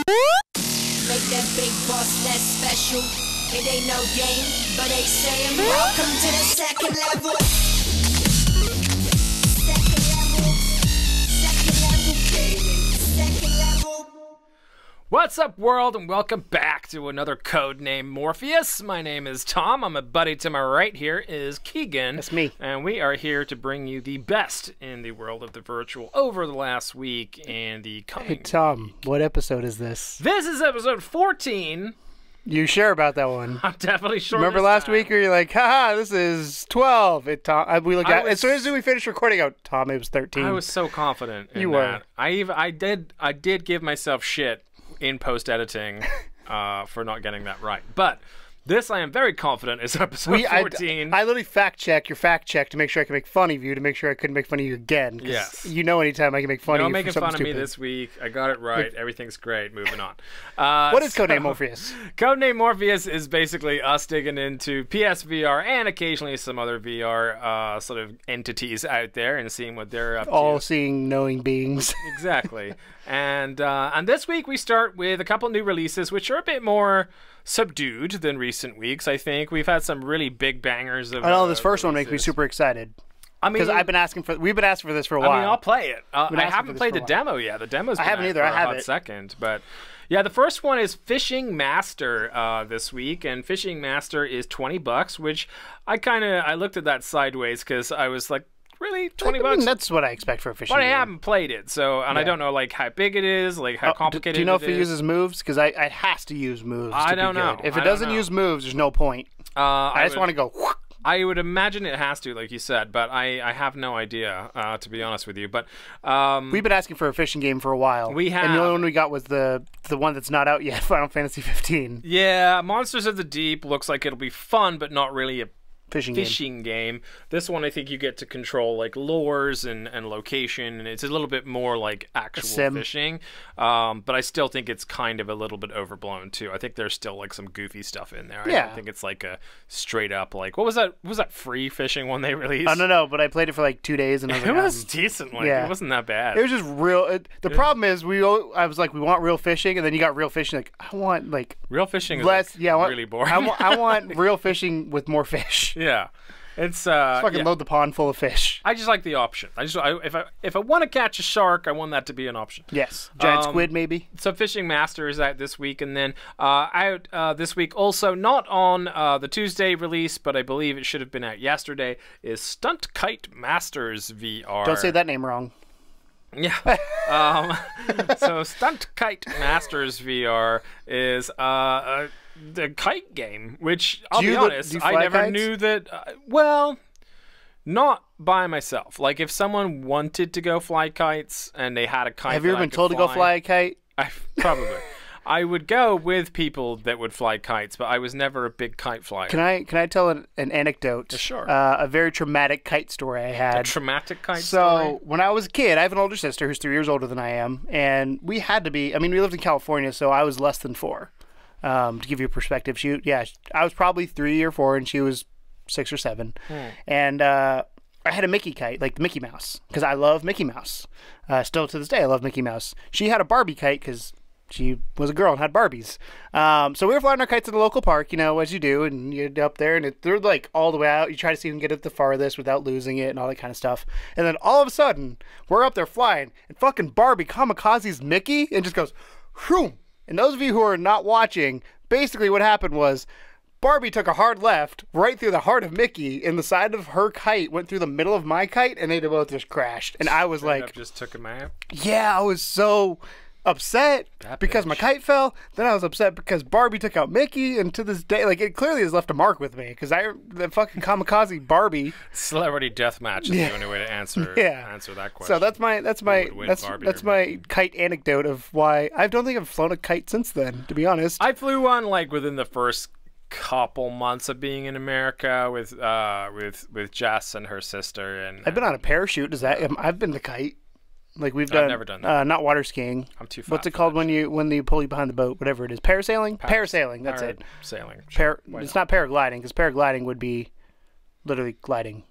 Make that big boss less special. It ain't no game, but they saying welcome to the second level. Second level. Second level gaming. Second level. What's up, world, and welcome back to another Codename Morpheus. My name is Tom. I'm a buddy. To my right here is Keegan. That's me. And we are here to bring you the best in the world of the virtual over the last week and the coming Hey, Tom, what episode is this? This is episode 14. You sure about that one? I'm definitely sure. Remember last week where you're like, haha, this is 12. We looked at as soon as we finished recording out, Tom, it was 13. I was so confident in you that. were. I did give myself shit in post-editing for not getting that right. But this, I am very confident, is episode 14. I literally fact-check your fact-check to make sure I can make fun of you, to make sure I couldn't make fun of you again. Yes. You know anytime I can make fun of you making for fun something of me stupid. this week. I got it right. Everything's great. Moving on. What is Codename Morpheus? Codename Morpheus is basically us digging into PSVR and occasionally some other VR sort of entities out there and seeing what they're up to. All-seeing, knowing beings. Exactly. And this week we start with a couple new releases, which are a bit more subdued than recent weeks. I think we've had some really big bangers. Of, I know this first releases. one makes me super excited. I mean, because we've been asking for this for a while. I mean, I'll play it. I haven't played the demo yet. The demo's been I haven't out either. for I have a hot it. second, but yeah, the first one is Fishing Master this week, and Fishing Master is $20, which I looked at that sideways because I was like, really, $20? I mean, that's what I expect for a fishing But game. I haven't played it, so I don't know like how big it is, like how complicated. Do you know it if it is. uses moves? Because it has to use moves. I to don't be know. Good. If I it don't doesn't know. use moves, there's no point. I just want to go. I would imagine it has to, like you said, but I have no idea, to be honest with you. But we've been asking for a fishing game for a while. We have, and the only one we got was the one that's not out yet, Final Fantasy 15. Yeah, Monsters of the Deep looks like it'll be fun, but not really a fishing game. This one, I think you get to control like lures and location, and it's a little bit more like actual fishing. But I still think it's kind of a little bit overblown too. I think there's still like some goofy stuff in there. Yeah. I don't think it's like a straight up like what was that? What was that free fishing one they released? I don't know, but I played it for like 2 days and I was it like, was decent. Like yeah. It wasn't that bad. It was just real. The problem is I was like, we want real fishing, and then you got real fishing. Like I want like real fishing is less. like, yeah, really boring. I want real fishing with more fish. Yeah. It's fucking load the pond full of fish. I just like the option. If I want to catch a shark, I want that to be an option. Yes, giant squid maybe. So Fishing Master is out this week, and then out this week also not on the Tuesday release, but I believe it should have been out yesterday. Is Stunt Kite Masters VR. Don't say that name wrong. Yeah. So Stunt Kite Masters VR is the kite game, which I'll be honest, I never knew that. Well, not by myself. Like if someone wanted to go fly kites and they had a kite, have you ever been told to go fly a kite? Probably. I would go with people that would fly kites, but I was never a big kite flyer. Can I tell an anecdote? Sure. A very traumatic kite story I had. A traumatic kite story? So when I was a kid, I have an older sister who's 3 years older than I am, and we had to be. I mean, we lived in California, so I was less than 4. To give you a perspective, I was probably 3 or 4, and she was 6 or 7, and I had a Mickey kite, like the Mickey Mouse, because I love Mickey Mouse. Still to this day, I love Mickey Mouse. She had a Barbie kite because she was a girl and had Barbies. So we were flying our kites at the local park, as you do, and you get up there, and they're like all the way out. You try to see them get it the farthest without losing it and all that kind of stuff. And then all of a sudden, we're up there flying, and fucking Barbie kamikazes Mickey and just goes, whew. And those of you who are not watching, basically what happened was Barbie took a hard left right through the heart of Mickey, and the side of her kite went through the middle of my kite, and they both just crashed. And I was like, just took him out. Yeah, I was so upset because my kite fell. Then I was upset because Barbie took out Mickey, and to this day, like it clearly has left a mark with me because the fucking kamikaze Barbie. Celebrity deathmatch is the only way to answer that question. So that's my kite anecdote of why I don't think I've flown a kite since then. To be honest, I flew one like within the first couple months of being in America with Jess and her sister, and I've been on a parachute. I've been the kite. Like we've done. I've never done that. Not water skiing. I'm too fat. What's it called when they pull you behind the boat? Whatever it is. Parasailing? Parasailing. That's it. Sailing. It's not paragliding because paragliding would be literally gliding.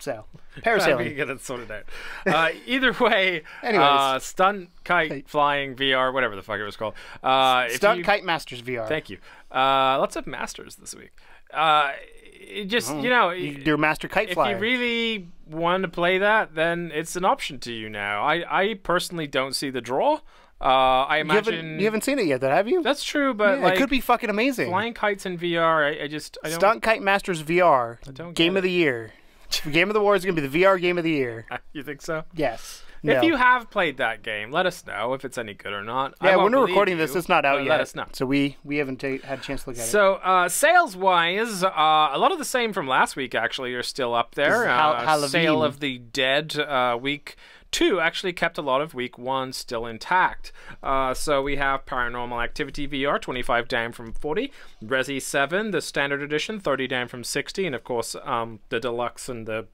So, We parasailing. get it sorted out. Either way, Anyways. stunt kite flying VR, whatever the fuck it was called. Stunt Kite Masters VR. Thank you. Lots of masters this week. It just, You can do a master kite flyer. If you really want to play that, then it's an option to you now. I personally don't see the draw. I imagine you haven't seen it yet, though, have you? That's true, but it could be fucking amazing. Flying kites in VR, I don't. Stunt Kite Masters VR. Game of the year. Game of the War is going to be the VR game of the year. You think so? Yes. If you have played that game, let us know if it's any good or not. Yeah, when we're recording this, it's not out yet. Let us know. So we haven't had a chance to look at it. So sales-wise, a lot of the same from last week actually are still up there. Sale of the Dead week 2 actually kept a lot of week 1 still intact. So we have Paranormal Activity VR, 25 down from 40. Resi 7, the standard edition, 30 down from 60. And of course, the deluxe and the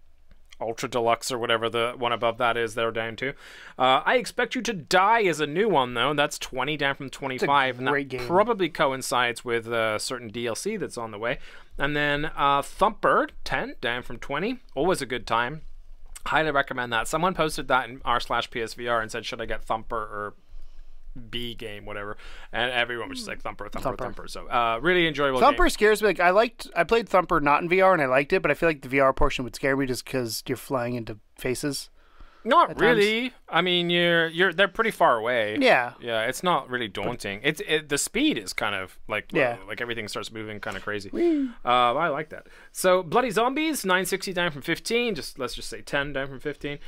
Ultra Deluxe or whatever the one above that is, they're down to. I Expect You to Die is a new one, though. That's 20 down from 25. It's a great and that game. probably coincides with certain DLC that's on the way. And then Thumper, 10 down from 20. Always a good time. Highly recommend that. Someone posted that in r/PSVR and said, should I get Thumper or B game, whatever, and everyone was just like Thumper. So really enjoyable Thumper game. scares me. Like I played Thumper not in VR and I liked it, but I feel like the VR portion would scare me just because you're flying into faces. Not really. I mean, they're pretty far away. Yeah. Yeah, it's not really daunting. The speed is kind of like like everything starts moving kind of crazy. I like that. So Bloody Zombies, 960 down from 15. Let's just say 10 down from 15.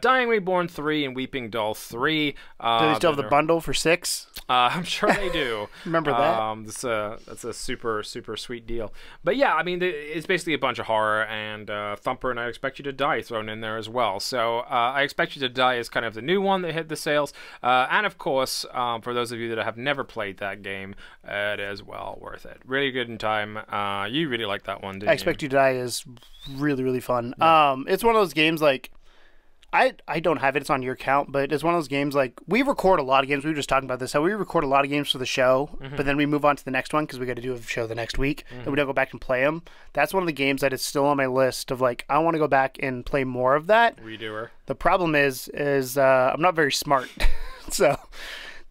Dying Reborn 3 and Weeping Doll 3. Do they still have the bundle for 6? I'm sure they do. Remember that? That's a super sweet deal. But yeah, I mean, it's basically a bunch of horror and Thumper and I Expect You to Die thrown in there as well. So I Expect You to Die is kind of the new one that hit the sales. And of course, for those of you that have never played that game, it is well worth it. Really good in time. You really like that one, didn't you? I Expect You to Die is really, really fun. Yeah. It's one of those games like I don't have it. It's on your account, but it's one of those games like we record a lot of games. We were just talking about this. How we record a lot of games for the show, but then we move on to the next one because we got to do a show the next week, and we don't go back and play them. That's one of the games that is still on my list of like I want to go back and play more of that. Redoer. The problem is I'm not very smart, so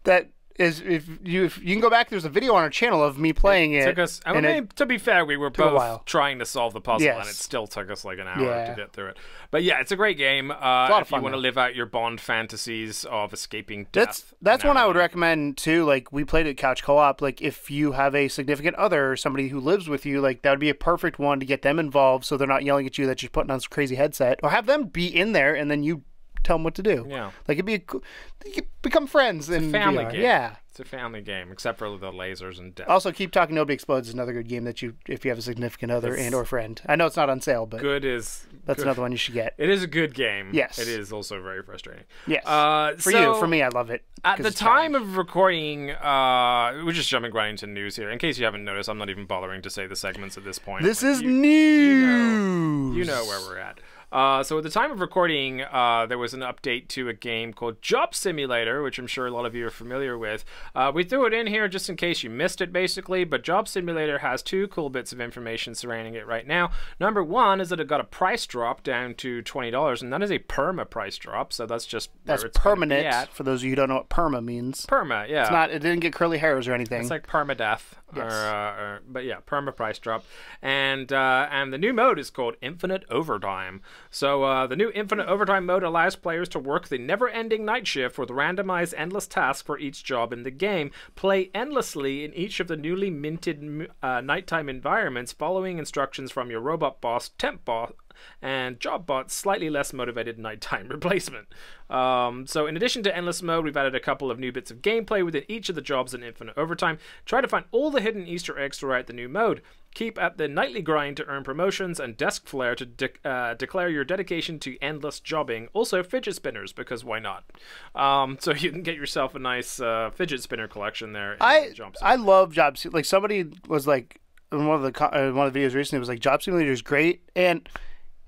that. If you can go back, there's a video on our channel of me playing it. Took us. To be fair, we were both trying to solve the puzzle, Yes. and it still took us like an hour to get through it. But yeah, it's a great game. It's a lot of fun, if you want to live out your Bond fantasies of escaping death. That's one I would recommend too. Like we played it couch co-op. Like if you have a significant other or somebody who lives with you, like that would be a perfect one to get them involved, so they're not yelling at you that you're putting on some crazy headset, or have them be in there and then you tell them what to do. Yeah, like you become friends. It's a family VR. game. Yeah. It's a family game, except for the lasers and death. Also, Keep Talking Nobody Explodes is another good game that if you have a significant other and or friend. I know it's not on sale, but that's another one you should get. It is a good game. Yes. It is also very frustrating. Yes. For me, I love it. At the time of recording, we're just jumping right into news here. In case you haven't noticed, I'm not even bothering to say the segments at this point. This is news. You know where we're at. So at the time of recording, there was an update to a game called Job Simulator, which I'm sure a lot of you are familiar with. We threw it in here just in case you missed it, basically, but Job Simulator has two cool bits of information surrounding it right now. Number one is that it got a price drop down to $20, and that is a perma-price drop, so that's just that's permanent, for those of you who don't know what perma means. Perma, yeah. It's not, it didn't get curly hairs or anything. It's like permadeath. Yes. But yeah, perma-price drop. And the new mode is called Infinite Overtime. So the new Infinite Overtime mode allows players to work the never-ending night shift with randomized endless tasks for each job in the game. Play endlessly in each of the newly minted nighttime environments, following instructions from your robot boss, temp boss, and JobBot's slightly less motivated nighttime replacement. So in addition to endless mode, we've added a couple of new bits of gameplay within each of the jobs in Infinite Overtime. Try to find all the hidden Easter eggs throughout the new mode. Keep at the nightly grind to earn promotions, and desk flare to declare your dedication to endless jobbing. Also fidget spinners, because why not? So you can get yourself a nice fidget spinner collection there. I love Job Simulator. Like somebody was like in one of the videos recently was like Job Simulator is great, and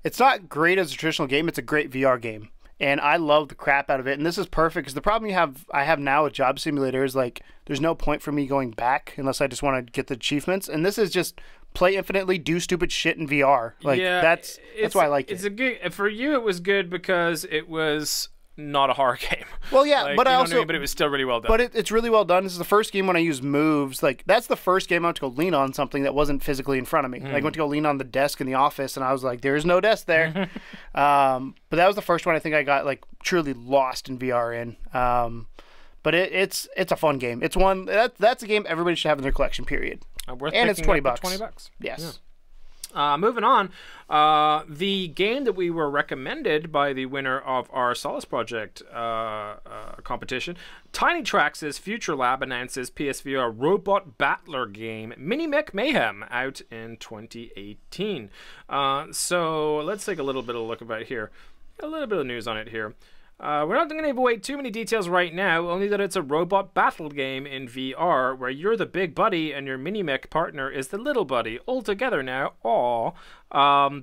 it's not great as a traditional game. It's a great VR game, and I love the crap out of it. And this is perfect because the problem I have now with Job Simulator is like there's no point for me going back unless I just want to get the achievements. And this is just play infinitely, do stupid shit in VR. Like that's why I like it. It's a good for you. It was good because it was not a horror game. Well, yeah, like, but but it was still really well done. But it's really well done. This is the first game when I used moves. Like that's the first game I went to go lean on something that wasn't physically in front of me. Like I went to go lean on the desk in the office, and I was like, "There's no desk there." But that was the first one I think I got like truly lost in VR in. But it's a fun game. It's one that's a game everybody should have in their collection. Period. And it's $20. $20. Yes. Yeah. Moving on, the game that we were recommended by the winner of our Solace Project competition, Tiny Trax's Future Lab announces PSVR robot battler game Mini Mech Mayhem out in 2018. So let's take a little bit of a look about here. A little bit of news on it here. We're not going to give away too many details right now, only that it's a robot battle game in VR where you're the big buddy and your mini-mech partner is the little buddy. All together now. Aww.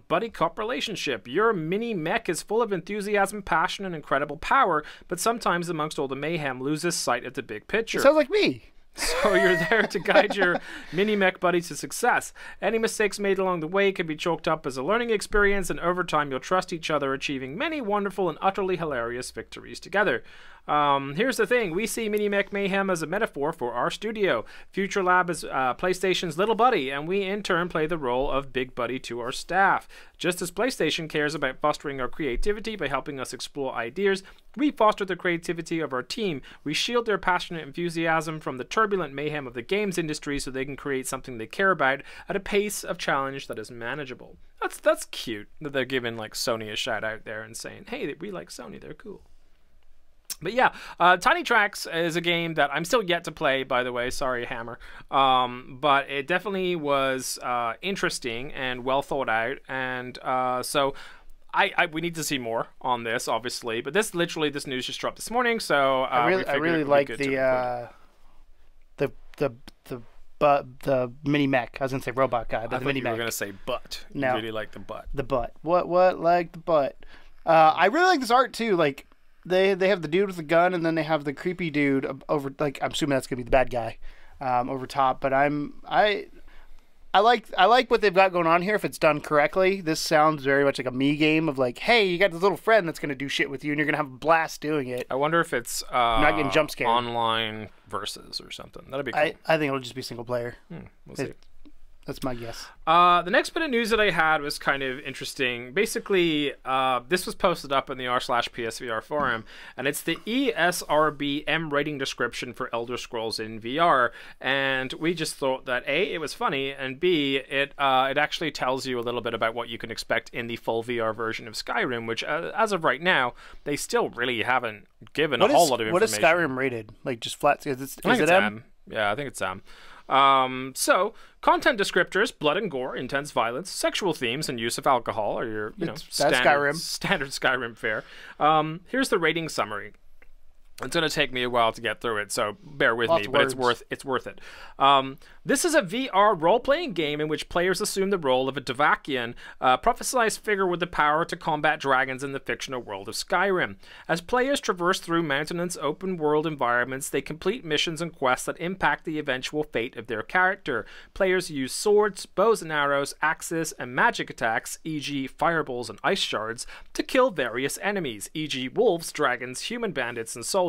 Buddy cop relationship. Your mini-mech is full of enthusiasm, passion, and incredible power, but sometimes amongst all the mayhem loses sight of the big picture. It sounds like me. So you're there to guide your mini-mech buddy to success. Any mistakes made along the way can be chalked up as a learning experience, and over time you'll trust each other, achieving many wonderful and utterly hilarious victories together. Here's the thing. We see Mini Mech Mayhem as a metaphor for our studio. Future Lab is PlayStation's little buddy, and we in turn play the role of big buddy to our staff. Just as PlayStation cares about fostering our creativity by helping us explore ideas, we foster the creativity of our team. We shield their passionate enthusiasm from the turbulent mayhem of the games industry so they can create something they care about at a pace of challenge that is manageable. That's cute that they're giving like Sony a shout out there and saying, hey, we like Sony, they're cool. But yeah, Tiny Trax is a game that I'm still yet to play, by the way. Sorry, Hammer. But it definitely was interesting and well thought out. And so we need to see more on this, obviously. But this news just dropped this morning. So I really like the mini mech. I was gonna say robot guy, but the mini mech. You were gonna say butt. No, you really like the butt. The butt. What like the butt? I really like this art too. Like. They have the dude with the gun, and then they have the creepy dude over. Like I'm assuming that's gonna be the bad guy, over top. But I like what they've got going on here. If it's done correctly, this sounds very much like a me game of like, hey, you got this little friend that's gonna do shit with you, and you're gonna have a blast doing it. I wonder if it's not getting jump scared. Online versus or something. That'd be cool. I think it'll just be single player. We'll see. That's my guess. The next bit of news that I had was kind of interesting. Basically, this was posted up in the r/PSVR forum, and it's the ESRB rating description for Elder Scrolls in VR. And we just thought that A, it was funny, and B, it actually tells you a little bit about what you can expect in the full VR version of Skyrim, which, as of right now, they still really haven't given a whole lot of information. What is Skyrim rated? Like just flat? Is it M? Yeah, I think it's M. So content descriptors: blood and gore, intense violence, sexual themes, and use of alcohol are your standard Skyrim fare. Here's the rating summary. It's going to take me a while to get through it, so bear with me, but it's worth it. This is a VR role-playing game in which players assume the role of a Davakian, prophesized figure with the power to combat dragons in the fictional world of Skyrim. As players traverse through mountainous open-world environments, they complete missions and quests that impact the eventual fate of their character. Players use swords, bows and arrows, axes, and magic attacks, e.g. fireballs and ice shards, to kill various enemies, e.g. wolves, dragons, human bandits, and soldiers.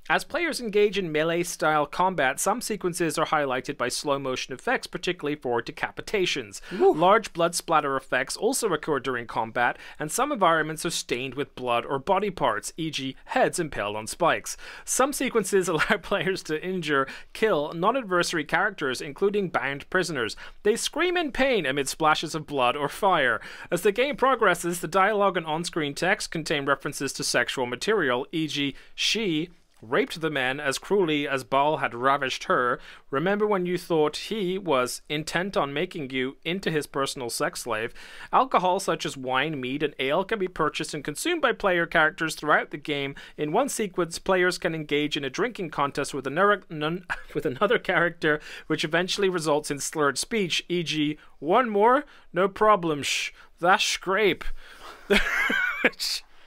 As players engage in melee-style combat, some sequences are highlighted by slow-motion effects, particularly for decapitations. Ooh. Large blood splatter effects also occur during combat, and some environments are stained with blood or body parts, e.g. heads impaled on spikes. Some sequences allow players to injure, kill non-adversary characters, including bound prisoners. They scream in pain amid splashes of blood or fire. As the game progresses, the dialogue and on-screen text contain references to sexual material, e.g. she raped the men as cruelly as Baal had ravished her. Remember when you thought he was intent on making you into his personal sex slave? Alcohol such as wine, mead, and ale can be purchased and consumed by player characters throughout the game. In one sequence, players can engage in a drinking contest with another character, which eventually results in slurred speech, e.g. one more? No problem, that's scrape.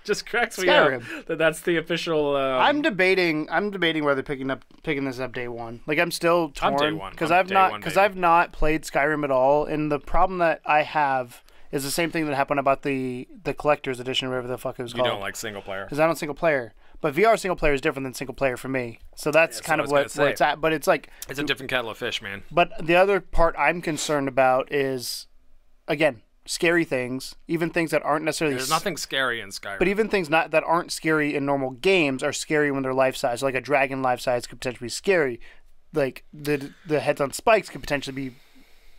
just cracks me up that's the official. I'm debating whether picking this up day one. Like I'm still torn because I've not played Skyrim at all, and the problem that I have is the same thing that happened about the collector's edition, or whatever the fuck it was called. You don't like single player because I don't single player. But VR single player is different than single player for me. So that's kind of where it's at. But it's like... It's a different kettle of fish, man. But the other part I'm concerned about is, again, scary things. Even things that aren't necessarily... There's nothing scary in Skyrim. But even things that aren't scary in normal games are scary when they're life-size. Like a dragon life-size could potentially be scary. Like the heads on spikes could potentially be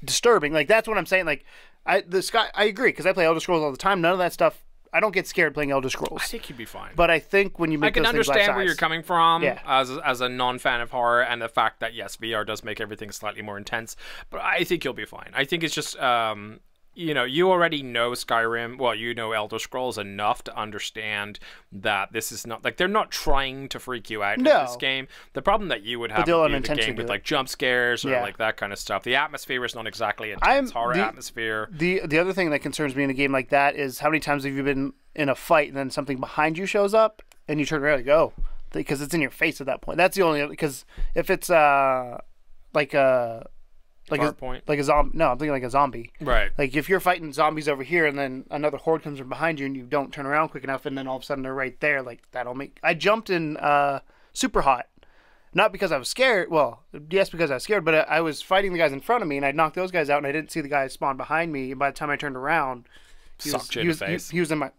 disturbing. Like that's what I'm saying. Like I agree because I play Elder Scrolls all the time. None of that stuff... I don't get scared playing Elder Scrolls. I think you'd be fine. But I think when you make those things life-size... I can understand where you're coming from as a non-fan of horror, and the fact that, yes, VR does make everything slightly more intense, but I think you'll be fine. I think it's just... you already know Skyrim, well, you know Elder Scrolls enough to understand that this is not, like, they're not trying to freak you out in this game. The problem that you would have would be the game with, like, jump scares or, like, that kind of stuff. The atmosphere is not exactly intense horror atmosphere. The other thing that concerns me in a game like that is how many times have you been in a fight and then something behind you shows up and you turn around and go, because it's in your face at that point. That's the only, because if it's, like a zombie. No, I'm thinking like a zombie. Right. Like if you're fighting zombies over here and then another horde comes from behind you and you don't turn around quick enough and then all of a sudden they're right there, like that'll make... I jumped in Super Hot. Not because I was scared. Well, yes, because I was scared, but I was fighting the guys in front of me and I knocked those guys out and I didn't see the guys spawn behind me. And by the time I turned around, he was in my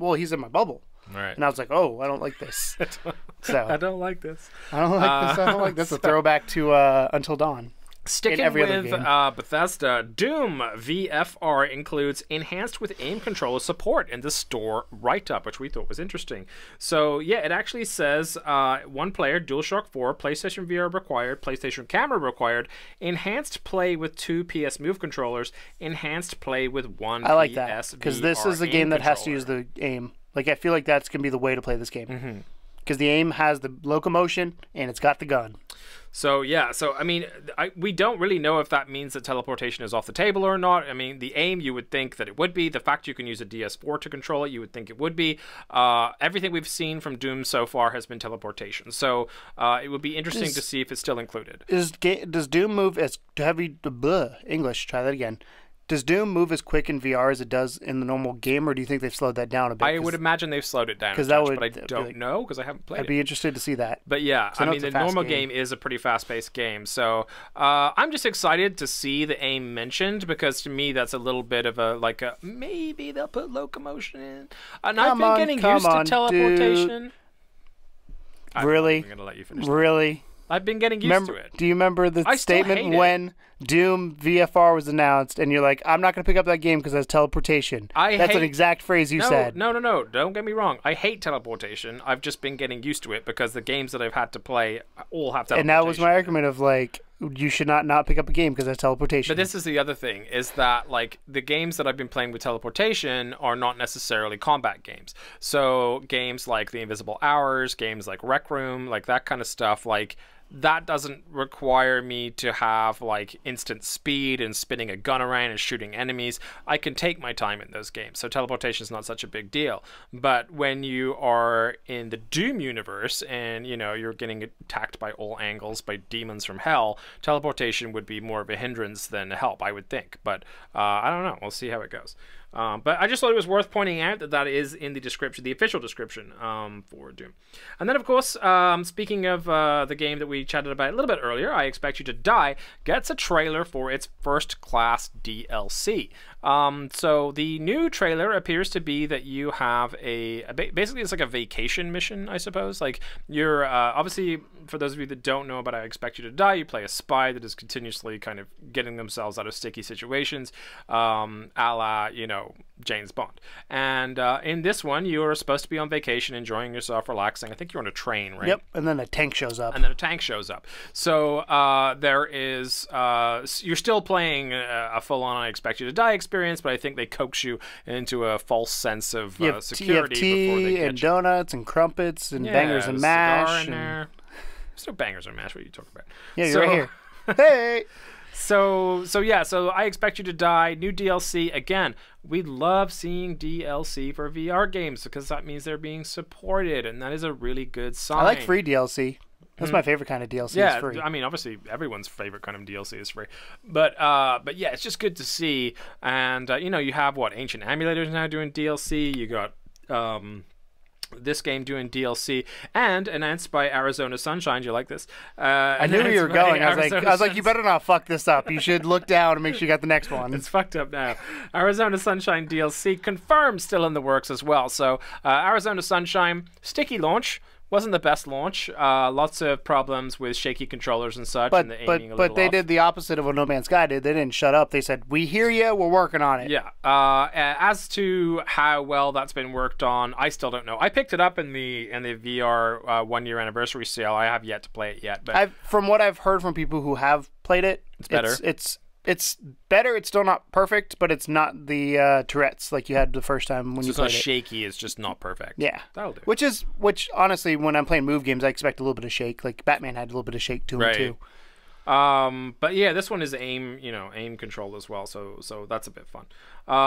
bubble. Right. And I was like, oh, I don't like this. I don't like this. I don't like this. A throwback to Until Dawn. Sticking with Bethesda, Doom VFR includes enhanced with aim controller support in the store write-up, which we thought was interesting. So, yeah, it actually says one player, DualShock 4, PlayStation VR required, PlayStation camera required, enhanced play with 2 PS Move controllers, enhanced play with 1 I like that, because this is a game that has to use the aim. Like, I feel like that's going to be the way to play this game. Because the aim has the locomotion, and it's got the gun. So, yeah. So, I mean, we don't really know if that means that teleportation is off the table or not. I mean, the aim, you would think that it would be. The fact you can use a DS4 to control it, you would think it would be. Everything we've seen from Doom so far has been teleportation. So, it would be interesting to see if it's still included. Does Doom move as heavy... English, try that again. Does Doom move as quick in VR as it does in the normal game, or do you think they've slowed that down a bit? I would imagine they've slowed it down a touch, but I don't know because I haven't played it. I'd be interested to see that. But yeah, I mean, the normal game is a pretty fast-paced game. So I'm just excited to see the aim mentioned because to me that's a little bit of a maybe they'll put locomotion in. And I've been getting used to teleportation. Really? I'm going to let you finish. Really? I've been getting used to it. Do you remember the statement when Doom VFR was announced and you're like, I'm not going to pick up that game because it has teleportation? That's an exact phrase you said. No. Don't get me wrong. I hate teleportation. I've just been getting used to it because the games that I've had to play all have teleportation. And that was my argument of like, you should not pick up a game because it has teleportation. But this is the other thing, is that like the games that I've been playing with teleportation are not necessarily combat games. So games like The Invisible Hours, games like Rec Room, like that kind of stuff, like that doesn't require me to have like instant speed and spinning a gun around and shooting enemies. I can take my time in those games, so teleportation is not such a big deal. But when you are in the Doom universe and you're getting attacked by all angles by demons from hell, teleportation would be more of a hindrance than a help, I would think. But I don't know. We'll see how it goes. But I just thought it was worth pointing out that is in the description, the official description for Doom. And then, of course, speaking of the game that we chatted about a little bit earlier, I Expect You to Die gets a trailer for its First Class DLC. So the new trailer appears to be that you have basically it's like a vacation mission, I suppose. Like you're obviously, for those of you that don't know about I Expect You to Die, you play a spy that is continuously kind of getting themselves out of sticky situations, a la, James Bond. And in this one, you are supposed to be on vacation, enjoying yourself, relaxing. I think you're on a train, right? Yep, and then a tank shows up. So there is, you're still playing a full-on I Expect You to Die experience, but I think they coax you into a false sense of security before they get and donuts and crumpets and bangers and mash. There's no bangers and mash. What are you talking about? Yeah, you're right here. Hey! So I expect you to die. New DLC again. We love seeing DLC for VR games because that means they're being supported, and that is a really good sign. I like free DLC. That's my favorite kind of DLC. Yeah, is free. I mean, obviously, everyone's favorite kind of DLC is free, but yeah, it's just good to see. And you have Ancient Emulators now doing DLC. You got this game doing DLC, and announced by Arizona Sunshine. Do you like this? I knew where you were going. I was like, you better not fuck this up. You should look down and make sure you got the next one. It's fucked up now. Arizona Sunshine DLC confirmed, still in the works as well. So Arizona Sunshine sticky launch. Wasn't the best launch. Lots of problems with shaky controllers and such. But and the aiming but they did the opposite of what No Man's Sky did. They didn't shut up. They said, "We hear you. We're working on it." Yeah. As to how well that's been worked on, I still don't know. I picked it up in the VR 1 year anniversary sale. I have yet to play it yet. But from what I've heard from people who have played it, it's better. It's better. It's still not perfect, but it's not the Tourette's like you had the first time when you played it. It's not shaky. It's just not perfect. Yeah, that'll do. Which honestly, when I'm playing move games, I expect a little bit of shake. Like Batman had a little bit of shake to him too. But yeah, this one is aim control as well, so that's a bit fun.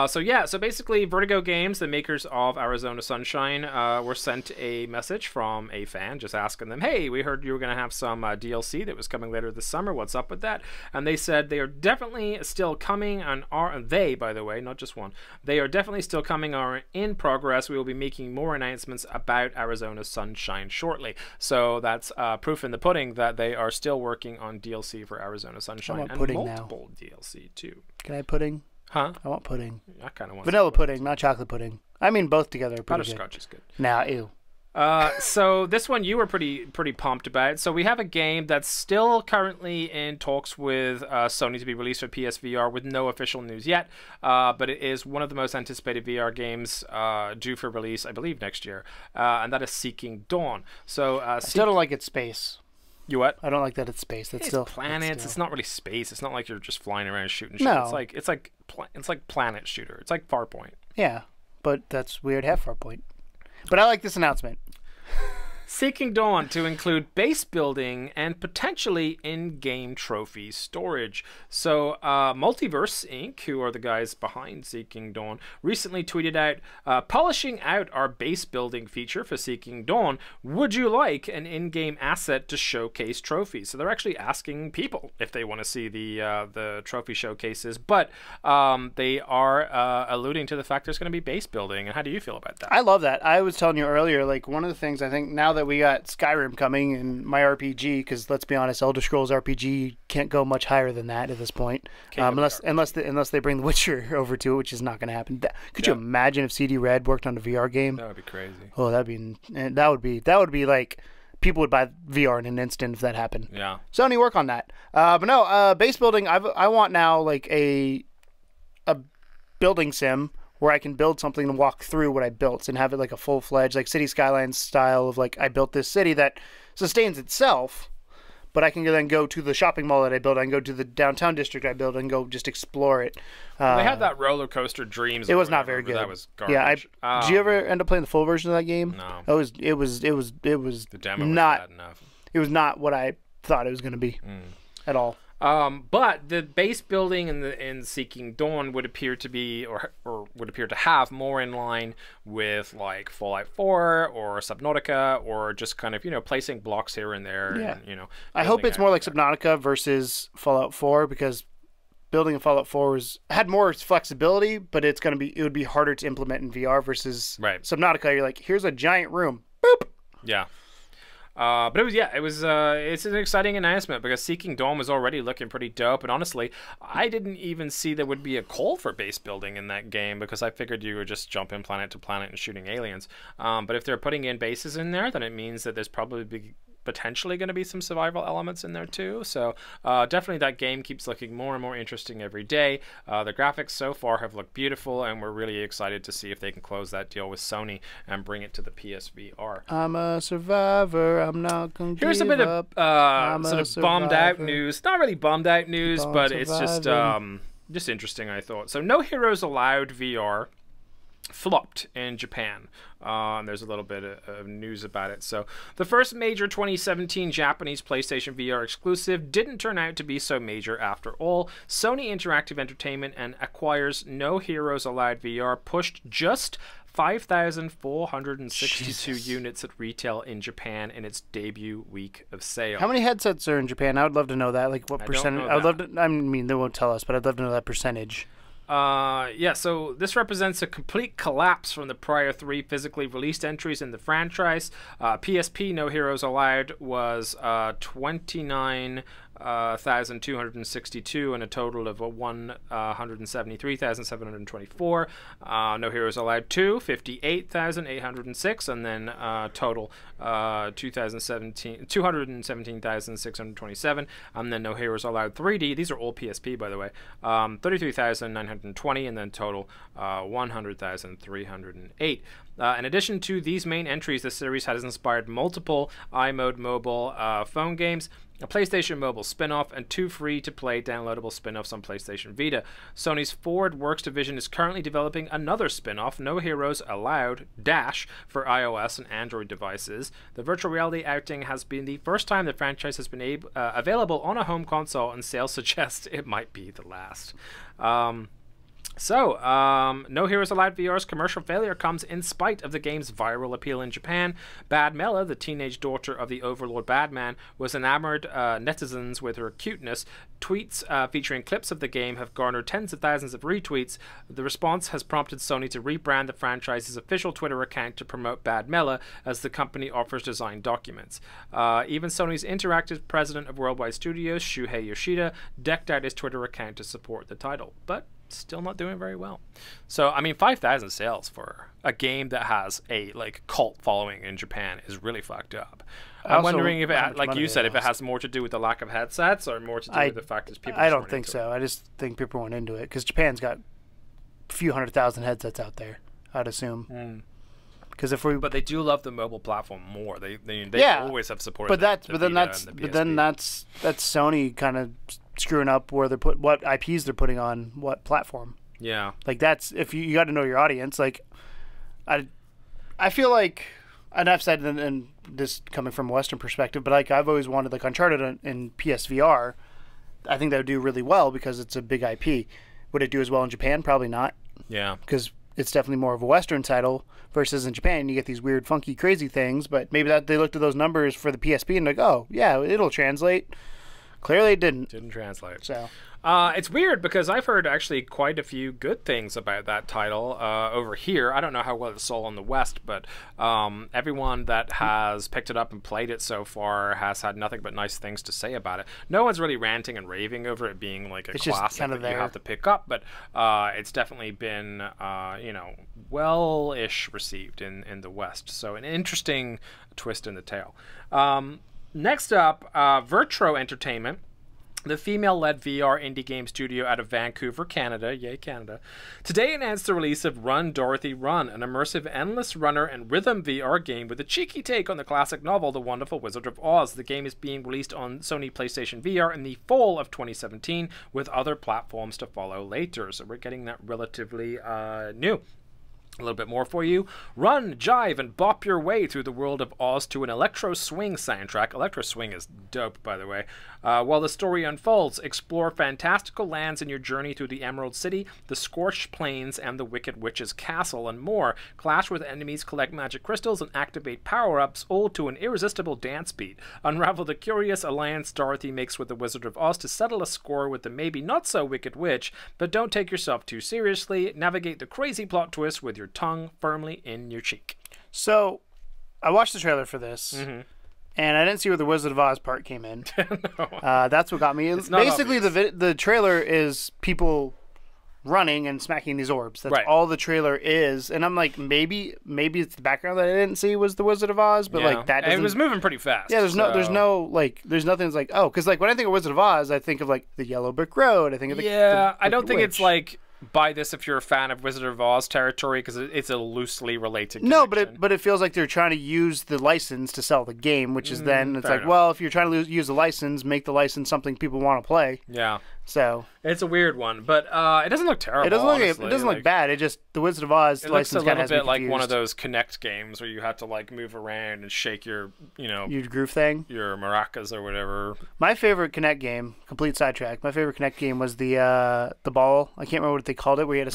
So basically, Vertigo Games, the makers of Arizona Sunshine, were sent a message from a fan just asking them, "Hey, we heard you were going to have some DLC that was coming later this summer. What's up with that?" And they said they are definitely still coming, and they, by the way, not just one, they are definitely still coming, are in progress. We will be making more announcements about Arizona Sunshine shortly. So that's proof in the pudding that they are still working on DLC for Arizona Sunshine, and multiple DLC too. Can I have pudding? Huh? I want pudding. I kind of want vanilla pudding, not chocolate pudding. I mean, both together are pretty Butterscotch good. is good. Nah, ew. So this one you were pretty pumped about. So we have a game that's still currently in talks with Sony to be released for PSVR with no official news yet. But it is one of the most anticipated VR games due for release, I believe, next year. And that is Seeking Dawn. So I still don't like its space. You what? I don't like that it's space. It's still planets. It's not really space. It's not like you're just flying around shooting shit. No. It's like planet shooter. It's like Farpoint. Yeah, but that's weird. Have Farpoint. But I like this announcement. Seeking Dawn to include base building and potentially in-game trophy storage. So Multiverse Inc., who are the guys behind Seeking Dawn, recently tweeted out, polishing out our base building feature for Seeking Dawn, would you like an in-game asset to showcase trophies? So they're actually asking people if they want to see the trophy showcases, but they are alluding to the fact there's going to be base building. And how do you feel about that? I love that. I was telling you earlier, like one of the things I think now that we got Skyrim coming and my RPG, because let's be honest, Elder Scrolls RPG can't go much higher than that at this point, unless they bring The Witcher over to it, which is not going to happen. Could you imagine if CD Red worked on a VR game? That would be crazy. Oh, that would be like people would buy VR in an instant if that happened. Yeah. Sony, work on that. But no, base building. I want now like a building sim where I can build something and walk through what I built and have it like a full-fledged, like City Skylines style of like, I built this city that sustains itself, but I can then go to the shopping mall that I built. I can go to the downtown district I built and go just explore it. They had that Roller Coaster Dreams. It was not very good. That was garbage. Yeah. Did you ever end up playing the full version of that game? No. It was the demo not was bad enough. It was not what I thought it was going to be at all. But the base building in Seeking Dawn would appear to be, or would appear to have more in line with like Fallout 4 or Subnautica, or just kind of placing blocks here and there. Yeah. And, I hope it's more like Subnautica versus Fallout 4, because building in Fallout 4 had more flexibility, but it would be harder to implement in VR versus Subnautica. You're like, here's a giant room, boop. Yeah. But it's an exciting announcement because Seeking Dawn was already looking pretty dope, and honestly, I didn't even see there would be a call for base building in that game because I figured you would just jump in planet to planet and shooting aliens. But if they're putting in bases in there, then it means that there's probably potentially going to be some survival elements in there too. So definitely that game keeps looking more and more interesting every day. The graphics so far have looked beautiful, and we're really excited to see if they can close that deal with Sony and bring it to the PSVR. I'm a survivor. I'm not going to give up. Here's a bit of sort of bummed out news. Not really bummed out news, but it's just interesting, I thought. So No Heroes Allowed VR flopped in Japan. And there's a little bit of news about it. So the first major 2017 Japanese PlayStation VR exclusive didn't turn out to be so major after all. Sony Interactive Entertainment and acquires No Heroes Allowed VR pushed just 5,462 units at retail in Japan in its debut week of sale. How many headsets are in Japan? I would love to know that. Like, what percentage? I would love to. I mean, they won't tell us, but I'd love to know that percentage. Yeah, so this represents a complete collapse from the prior 3 physically released entries in the franchise. PSP No Heroes Allowed was 29,262 and a total of 173,724. No Heroes Allowed 2, 58,806, and then total 217,627. And then No Heroes Allowed 3D. These are all PSP, by the way. 33,920, and then total 100,308. In addition to these main entries, the series has inspired multiple iMode mobile phone games, a PlayStation Mobile spin-off, and 2 free-to-play downloadable spin-offs on PlayStation Vita. Sony's Forward Works division is currently developing another spin-off, No Heroes Allowed Dash, for iOS and Android devices. The virtual reality outing has been the first time the franchise has been available on a home console, and sales suggest it might be the last. No Heroes Allowed VR's commercial failure comes in spite of the game's viral appeal in Japan. Bad Mela, the teenage daughter of the overlord Badman, was enamored netizens with her cuteness. Tweets featuring clips of the game have garnered tens of thousands of retweets. The response has prompted Sony to rebrand the franchise's official Twitter account to promote Bad Mela, as the company offers design documents. Even Sony's interactive president of Worldwide Studios, Shuhei Yoshida, decked out his Twitter account to support the title, but still not doing very well. So, I mean, 5,000 sales for a game that has a cult following in Japan is really fucked up. I'm wondering if it, like you said, if it has more to do with the lack of headsets or more to do with the fact that people. I don't think so. I just think people went into it because Japan's got a few 100,000 headsets out there, I'd assume. Because but they do love the mobile platform more. They always have supported. But that's Sony kind of screwing up where they're what IPs they're putting on what platform. Yeah, like that's if you got to know your audience. Like, I feel like, and I've said, and this coming from a Western perspective, but like I've always wanted like Uncharted in PSVR. I think that would do really well because it's a big IP. Would it do as well in Japan? Probably not. Yeah, because it's definitely more of a Western title versus in Japan you get these weird, funky, crazy things. But maybe that they looked at those numbers for the PSP and like, oh yeah, it'll translate. Clearly it didn't. Didn't translate. So it's weird because I've heard actually quite a few good things about that title over here. I don't know how well it's sold in the West, but everyone that has picked it up and played it so far has had nothing but nice things to say about it. No one's really ranting and raving over it being like a classic that you have to pick up, but it's definitely been well-ish received in the West. So an interesting twist in the tale. Next up, Virtro Entertainment, the female-led VR indie game studio out of Vancouver, Canada, yay Canada, today announced the release of Run, Dorothy, Run, an immersive endless runner and rhythm VR game with a cheeky take on the classic novel The Wonderful Wizard of Oz. The game is being released on Sony PlayStation VR in the fall of 2017, with other platforms to follow later, so we're getting that relatively new. A little bit more for you. Run, jive, and bop your way through the world of Oz to an electro swing soundtrack. Electro swing is dope, by the way. While the story unfolds, explore fantastical lands in your journey through the Emerald City, the Scorched Plains, and the Wicked Witch's Castle, and more. Clash with enemies, collect magic crystals, and activate power-ups, all to an irresistible dance beat. Unravel the curious alliance Dorothy makes with the Wizard of Oz to settle a score with the maybe not-so-wicked witch, but don't take yourself too seriously. Navigate the crazy plot twist with your tongue firmly in your cheek. So, I watched the trailer for this, and I didn't see where the Wizard of Oz part came in. No. That's what got me. Basically, the trailer is people running and smacking these orbs. That's all the trailer is. And I'm like, maybe it's the background that I didn't see was the Wizard of Oz, but like that doesn't... And it was moving pretty fast. Yeah, there's nothing that's like, oh, because like when I think of Wizard of Oz, I think of like the Yellow Brick Road. I think of the I don't think witch. It's like buy this if you're a fan of Wizard of Oz territory, because it's a loosely related connection. No, but it feels like they're trying to use the license to sell the game, which is then it's like, well, if you're trying to use the license, make the license something people want to play. Yeah. So it's a weird one, but it doesn't look terrible. It doesn't look bad. It just the Wizard of Oz license kind of has me confused. It looks a little bit like one of those Kinect games where you have to like move around and shake your your groove thing, your maracas or whatever. My favorite Kinect game, complete sidetrack. My favorite Kinect game was the ball. I can't remember what they called it. Where you had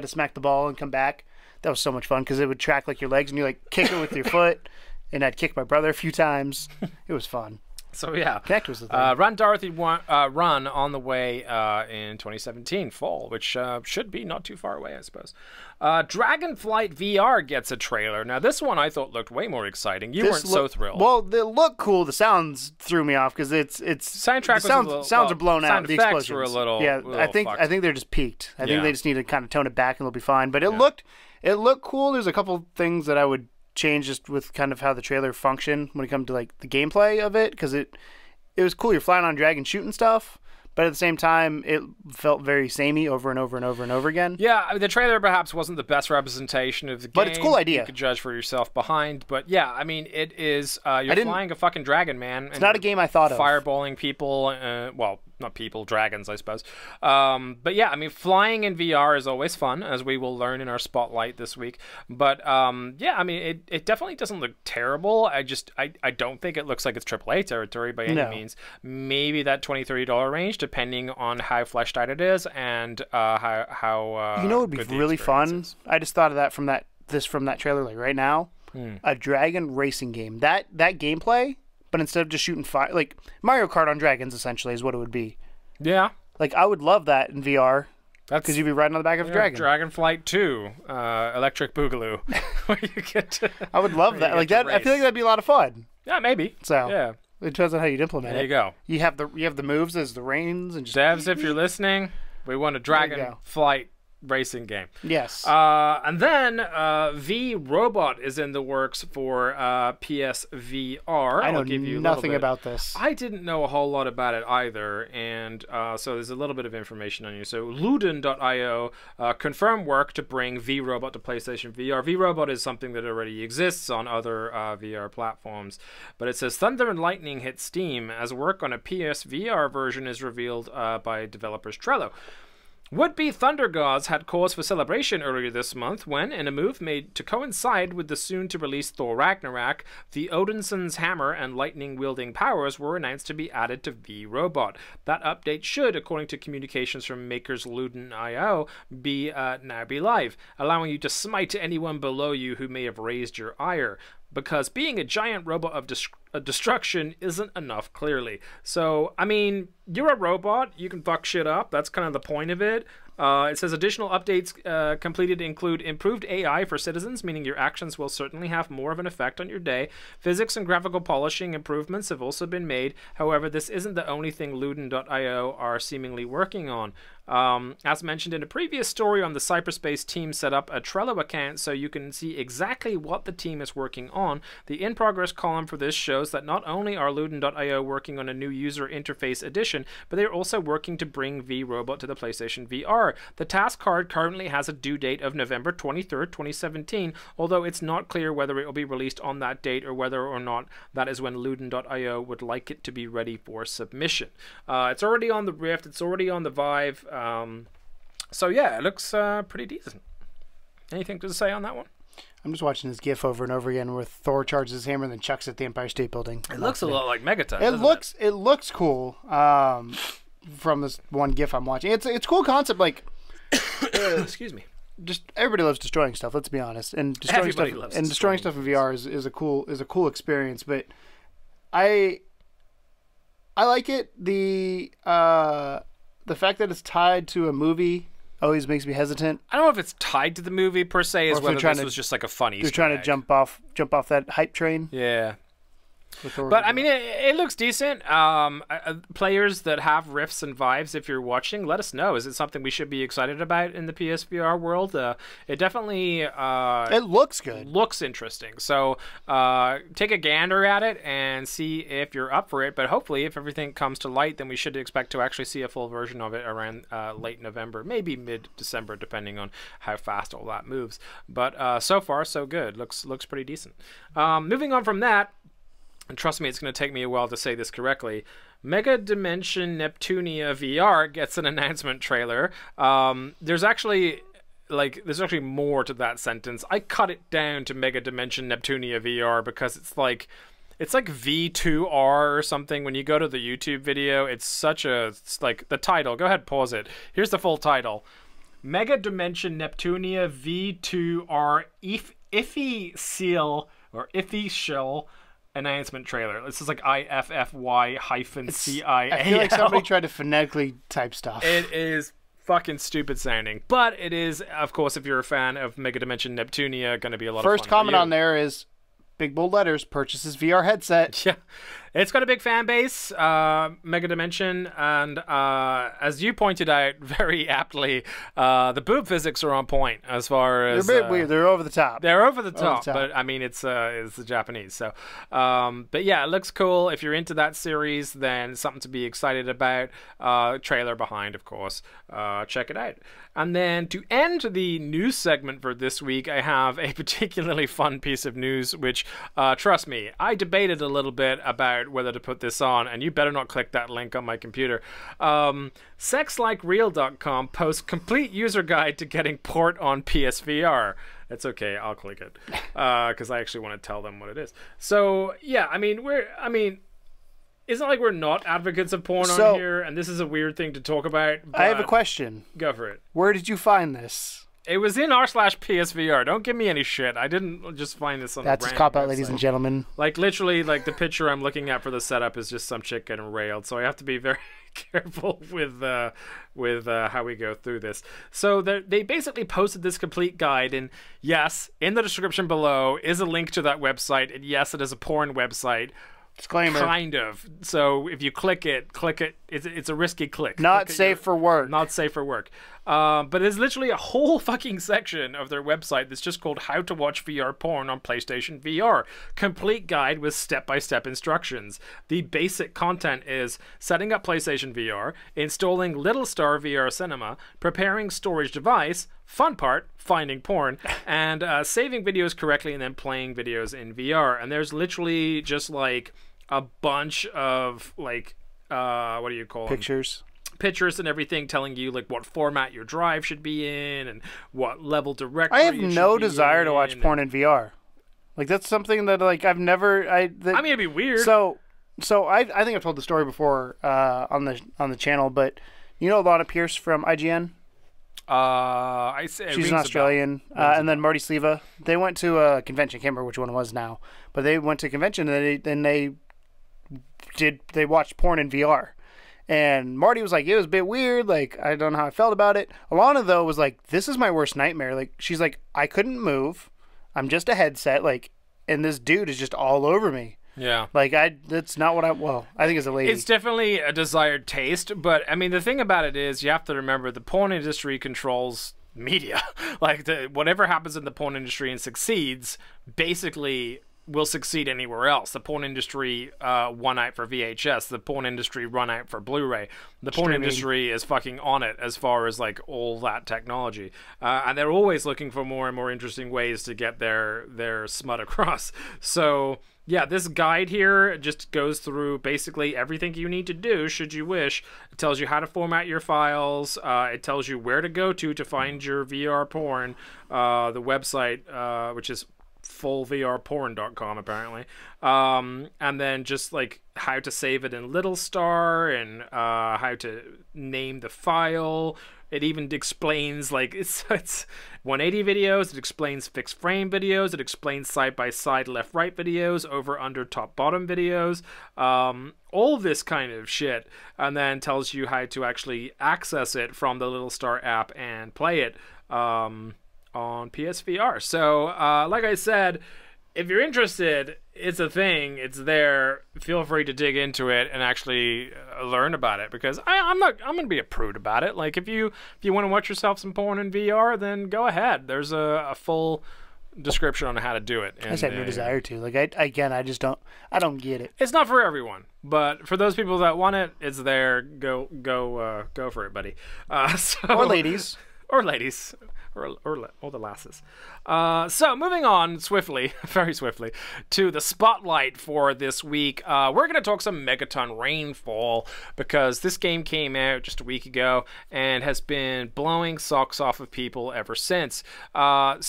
to smack the ball and come back. That was so much fun because it would track like your legs and you like kick it with your foot. And I'd kick my brother a few times. It was fun. So yeah, Kinect was the thing. Run Dorothy Run on the way in 2017 fall, which should be not too far away, I suppose. Dragonflight VR gets a trailer. Now this one I thought looked way more exciting. You weren't so thrilled. Well, they look cool. The sounds threw me off because it's soundtrack. Sounds are blown out. Sound the effects explosions were a little. Yeah, I think they're just peaked. I think they just need to kind of tone it back and they'll be fine. But it looked cool. There's a couple things that I would change just with kind of how the trailer functioned when it comes to like the gameplay of it, because it was cool. You're flying on a dragon shooting stuff, but at the same time it felt very samey over and over and over and over again. Yeah, I mean, the trailer perhaps wasn't the best representation of the game, but it's a cool idea. You could judge for yourself behind, but yeah, I mean, it is you're flying a fucking dragon, man. It's not a game I thought of. Fireballing people, well, not people, dragons, I suppose. But yeah, I mean, flying in VR is always fun, as we will learn in our spotlight this week. But yeah, I mean, it definitely doesn't look terrible. I don't think it looks like it's AAA territory by any means. Maybe that $20-$30 range, depending on how fleshed out it is and how it would be really fun. I just thought of that from that trailer, like right now. A dragon racing game. That gameplay. But instead of just shooting fire, like Mario Kart on dragons, essentially, is what it would be. Yeah. Like, I would love that in VR. Because you'd be riding on the back of a dragon. Dragonflight 2, Electric Boogaloo. Where you get to, I would love that. Like that, I feel like that'd be a lot of fun. Yeah, maybe. So yeah, it depends on how you'd implement it. There you go. You have the moves as the reins and just devs, if you're listening, we want a Dragonflight racing game. Yes. And then V Robot is in the works for PSVR. I know nothing about this. I didn't know a whole lot about it either, and so there's a little bit of information on you. So Luden.io confirmed work to bring V Robot to PlayStation VR. V Robot is something that already exists on other VR platforms, but it says Thunder and Lightning hit Steam as work on a PSVR version is revealed by developers Trello. Would-be Thunder Gods had cause for celebration earlier this month when, in a move made to coincide with the soon-to-release Thor Ragnarok, the Odinson's hammer and lightning-wielding powers were announced to be added to V-Robot. That update should, according to communications from makers Luden.io, now be live, allowing you to smite anyone below you who may have raised your ire. Because being a giant robot of destruction isn't enough, clearly. So, I mean, you're a robot. You can fuck shit up. That's kind of the point of it. It says additional updates completed include improved AI for citizens, meaning your actions will certainly have more of an effect on your day. Physics and graphical polishing improvements have also been made. However, this isn't the only thing Luden.io are seemingly working on. As mentioned in a previous story on the Cyberspace team set up a Trello account so you can see exactly what the team is working on. The in-progress column for this shows that not only are Luden.io working on a new user interface edition, but they're also working to bring V-Robot to the PlayStation VR. The task card currently has a due date of November 23rd, 2017, although it's not clear whether it will be released on that date or whether or not that is when Luden.io would like it to be ready for submission. It's already on the Rift, it's already on the Vive, so yeah, it looks pretty decent. Anything to say on that one? I'm just watching this GIF over and over again where Thor charges his hammer and then chucks at the Empire State Building. It looks a lot like Megaton. It looks cool. From this one GIF I'm watching, it's a cool concept. Like, excuse me. Just everybody loves destroying stuff. Let's be honest, and destroying stuff in VR is a cool experience. But I like it. The fact that it's tied to a movie always makes me hesitant. I don't know if it's tied to the movie per se, as whether this was just like a funny. They're trying to jump off that hype train. Yeah. But I mean, it looks decent. Players that have Rifts and Vives, if you're watching, let us know. Is it something we should be excited about in the PSVR world? It definitely it looks good. Looks interesting. So take a gander at it and see if you're up for it. But hopefully, if everything comes to light, then we should expect to actually see a full version of it around late November, maybe mid-December, depending on how fast all that moves. But so far, so good. Looks pretty decent. Moving on from that. And trust me, it's going to take me a while to say this correctly. Mega Dimension Neptunia VR gets an announcement trailer. There's actually more to that sentence. I cut it down to Mega Dimension Neptunia VR because it's like V2R or something. When you go to the YouTube video, it's like the title. Go ahead, pause it. Here's the full title. Mega Dimension Neptunia V2R Iffy Seal or Iffy Shell announcement trailer. This is like IFFY-CIAL. I feel like somebody tried to phonetically type stuff. It is fucking stupid sounding, but it is, of course, if you're a fan of Mega Dimension Neptunia, going to be a lot of fun. First comment on there is big bold letters, purchases VR headset. Yeah. It's got a big fan base, Mega Dimension, and as you pointed out very aptly, the boob physics are on point as far as... They're a bit weird. They're over the top. They're over the top, but I mean, it's the Japanese. So, but yeah, it looks cool. If you're into that series, then something to be excited about. Trailer behind, of course. Check it out. And then to end the news segment for this week, I have a particularly fun piece of news, which, trust me, I debated a little bit about whether to put this on, and you better not click that link on my computer. SexLikeReal.com posts complete user guide to getting port on PSVR. It's okay, I'll click it, because I actually want to tell them what it is. So, yeah, I mean, it's not like we're not advocates of porn on here, and this is a weird thing to talk about. I have a question. Go for it. Where did you find this? It was in r/PSVR. Don't give me any shit. I didn't just find this on That's a random a cop-out, website. ladies and gentlemen. Like, literally, like, the picture I'm looking at for the setup is just some chick getting railed, so I have to be very careful with how we go through this. So they basically posted this complete guide, and yes, in the description below is a link to that website, and yes, it is a porn website. Disclaimer. Kind of. So if you click it. It's a risky click. Not safe for work. Not safe for work. But there's literally a whole fucking section of their website that's just called How to Watch VR Porn on PlayStation VR. Complete guide with step-by-step instructions. The basic content is setting up PlayStation VR, installing Little Star VR Cinema, preparing storage device, fun part, finding porn, and saving videos correctly and then playing videos in VR. And there's literally just like a bunch of like what do you call them? Pictures and everything telling you like what format your drive should be in and what level directory. I have no desire to watch porn in VR. Like that's something that like I've never. I mean, it'd be weird. So I think I've told the story before on the channel, but you know Lana Pierce from IGN. I say she's an Australian, and then Marty Sleva. They went to a convention. I can't remember which one it was now, but they went to a convention and they watched porn in VR. And Marty was like, it was a bit weird. Like, I don't know how I felt about it. Alana, though, was like, this is my worst nightmare. Like, she's like, I couldn't move. I'm just a headset. Like, and this dude is just all over me. Yeah. Like, that's not what I think as a lady. It's definitely a desired taste. But, I mean, the thing about it is you have to remember the porn industry controls media. Like, whatever happens in the porn industry and succeeds, basically will succeed anywhere else. The porn industry won out for VHS. The porn industry run out for Blu-ray. The porn industry is fucking on it as far as like all that technology. And they're always looking for more and more interesting ways to get their smut across. So yeah, this guide here just goes through basically everything you need to do should you wish. It tells you how to format your files. It tells you where to go to find your VR porn. The website, which is fullvrporn.com apparently, and then just like how to save it in Little Star and how to name the file. It even explains like it's 180 videos. It explains fixed frame videos. It explains side-by-side left-right videos, over under top-bottom videos, all this kind of shit, and then tells you how to actually access it from the Little Star app and play it on PSVR. So, like I said, if you're interested, it's a thing. It's there. Feel free to dig into it and actually learn about it, because I'm gonna be a prude about it. Like if you want to watch yourself some porn in VR, then go ahead. There's a full description on how to do it. And, I just have no desire to. Like I just don't get it. It's not for everyone, but for those people that want it, it's there. Go for it, buddy. Or ladies. or ladies, or the lasses. So moving on swiftly, very swiftly, to the spotlight for this week. We're going to talk some Megaton Rainfall, because this game came out just a week ago and has been blowing socks off of people ever since. I'm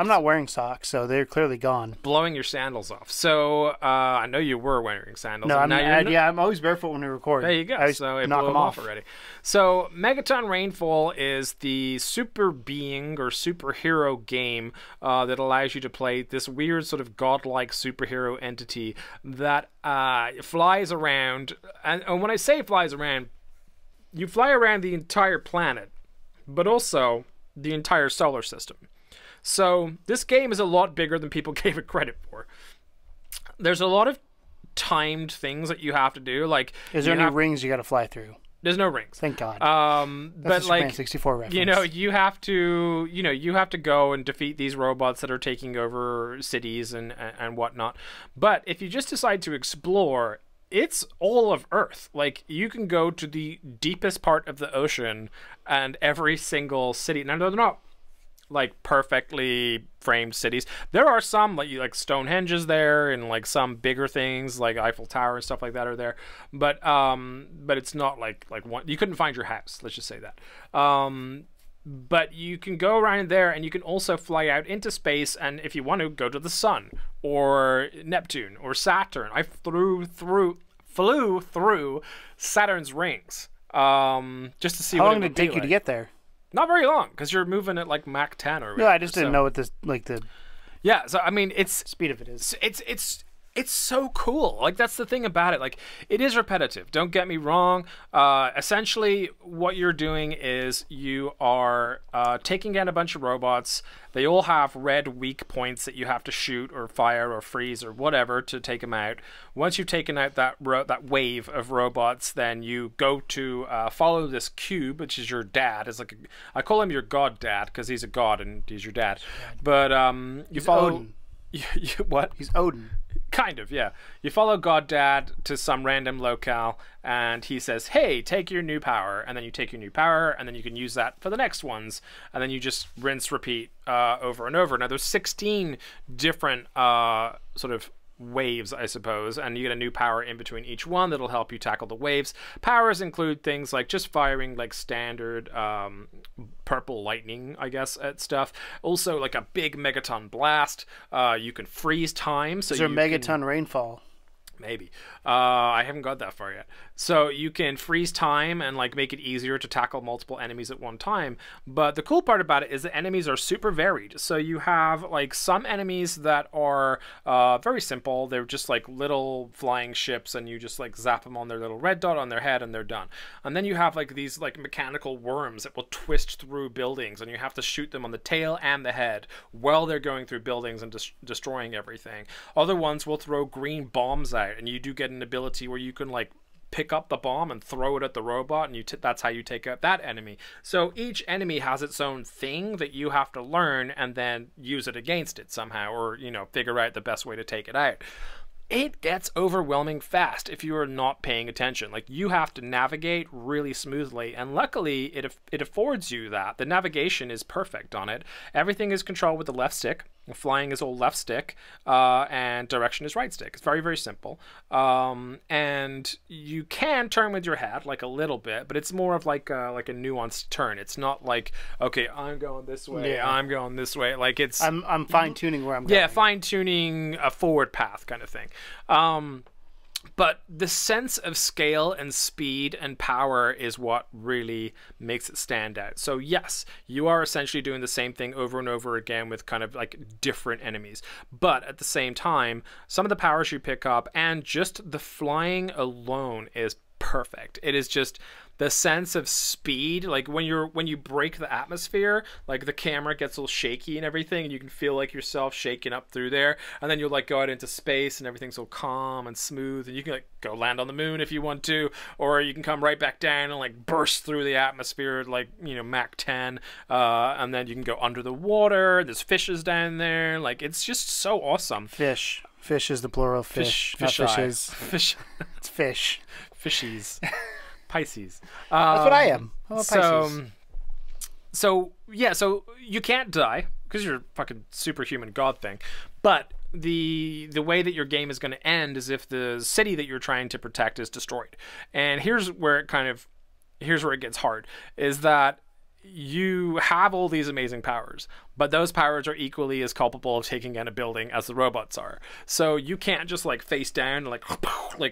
not wearing socks, so they're clearly gone. Blowing your sandals off. So I know you were wearing sandals. No, I'm always barefoot when we record. There you go. So it blew them off already. So Megaton Rainfall is the super being or superhero game that allows you to play this weird sort of godlike superhero entity that flies around. And when I say flies around, you fly around the entire planet, but also the entire solar system. So this game is a lot bigger than people gave it credit for. There's a lot of timed things that you have to do. Like, is there any rings you got to fly through? There's no rings. Thank God. But like 64 reference. you have to go and defeat these robots that are taking over cities and whatnot. But if you just decide to explore, it's all of Earth. Like, you can go to the deepest part of the ocean and every single city. Now, they're not like perfectly framed cities. There are some like Stonehenge is there, and like some bigger things like Eiffel Tower and stuff like that are there. But it's not like one. You couldn't find your house. Let's just say that. But you can go around there, and you can also fly out into space. And if you want to, go to the sun or Neptune or Saturn. I flew through Saturn's rings just to see. How long did it take you to get there? Not very long, because you're moving at like Mach 10 or whatever. No, I just didn't know what this the yeah. So I mean, it's speed of it is. It's so cool. Like, that's the thing about it. Like, it is repetitive. Don't get me wrong. Essentially, what you're doing is you are taking down a bunch of robots. They all have red weak points that you have to shoot or fire or freeze or whatever to take them out. Once you've taken out that wave of robots, then you go to follow this cube, which is your dad. It's like I call him your god dad because he's a god and he's your dad. But you follow Odin. What? He's Odin. Kind of, yeah. You follow God Dad to some random locale, and he says, hey, take your new power. And then you take your new power, and then you can use that for the next ones. And then you just rinse, repeat over and over. Now, there's 16 different sort of waves, I suppose, and you get a new power in between each one that'll help you tackle the waves. Powers include things like just firing like standard purple lightning, I guess, at stuff. Also, like a big megaton blast. You can freeze time. So is there Megaton Rainfall? Maybe. I haven't got that far yet. So you can freeze time and like make it easier to tackle multiple enemies at one time. But the cool part about it is the enemies are super varied. So you have like some enemies that are very simple. They're just like little flying ships, and you just like zap them on their little red dot on their head and they're done. And then you have like these like mechanical worms that will twist through buildings, and you have to shoot them on the tail and the head while they're going through buildings and destroying everything. Other ones will throw green bombs out, and you do get an ability where you can like pick up the bomb and throw it at the robot, and that's how you take out that enemy. So each enemy has its own thing that you have to learn and then use it against it somehow, or figure out the best way to take it out. It gets overwhelming fast if you are not paying attention. Like, you have to navigate really smoothly, and luckily it affords you that. The navigation is perfect on it. Everything is controlled with the left stick. Flying is all left stick, and direction is right stick. It's very, very simple. And you can turn with your head, like a little bit, but it's more of like a nuanced turn. It's not like, okay, I'm going this way, yeah, I'm going this way. Like, it's I'm fine tuning where I'm going. Yeah, fine tuning a forward path kind of thing. But the sense of scale and speed and power is what really makes it stand out. So yes, you are essentially doing the same thing over and over again with kind of like different enemies. But at the same time, some of the powers you pick up and just the flying alone is perfect. It is just the sense of speed, like when you break the atmosphere, like the camera gets a little shaky and everything, and you can feel like yourself shaking up through there, and then you'll like go out into space and everything's so calm and smooth, and you can like go land on the moon if you want to, or you can come right back down and like burst through the atmosphere like Mach 10, and then you can go under the water. There's fishes down there. Like, it's just so awesome. Fish is the plural. Fish. Not fishes. Fish. It's fish. Fishies. Pisces. That's what I am. I'm a Pisces. So you can't die because you're a fucking superhuman god thing, but the way that your game is going to end is if the city that you're trying to protect is destroyed. And here's where it gets hard, is that you have all these amazing powers, but those powers are equally as culpable of taking in a building as the robots are. So you can't just like face down and like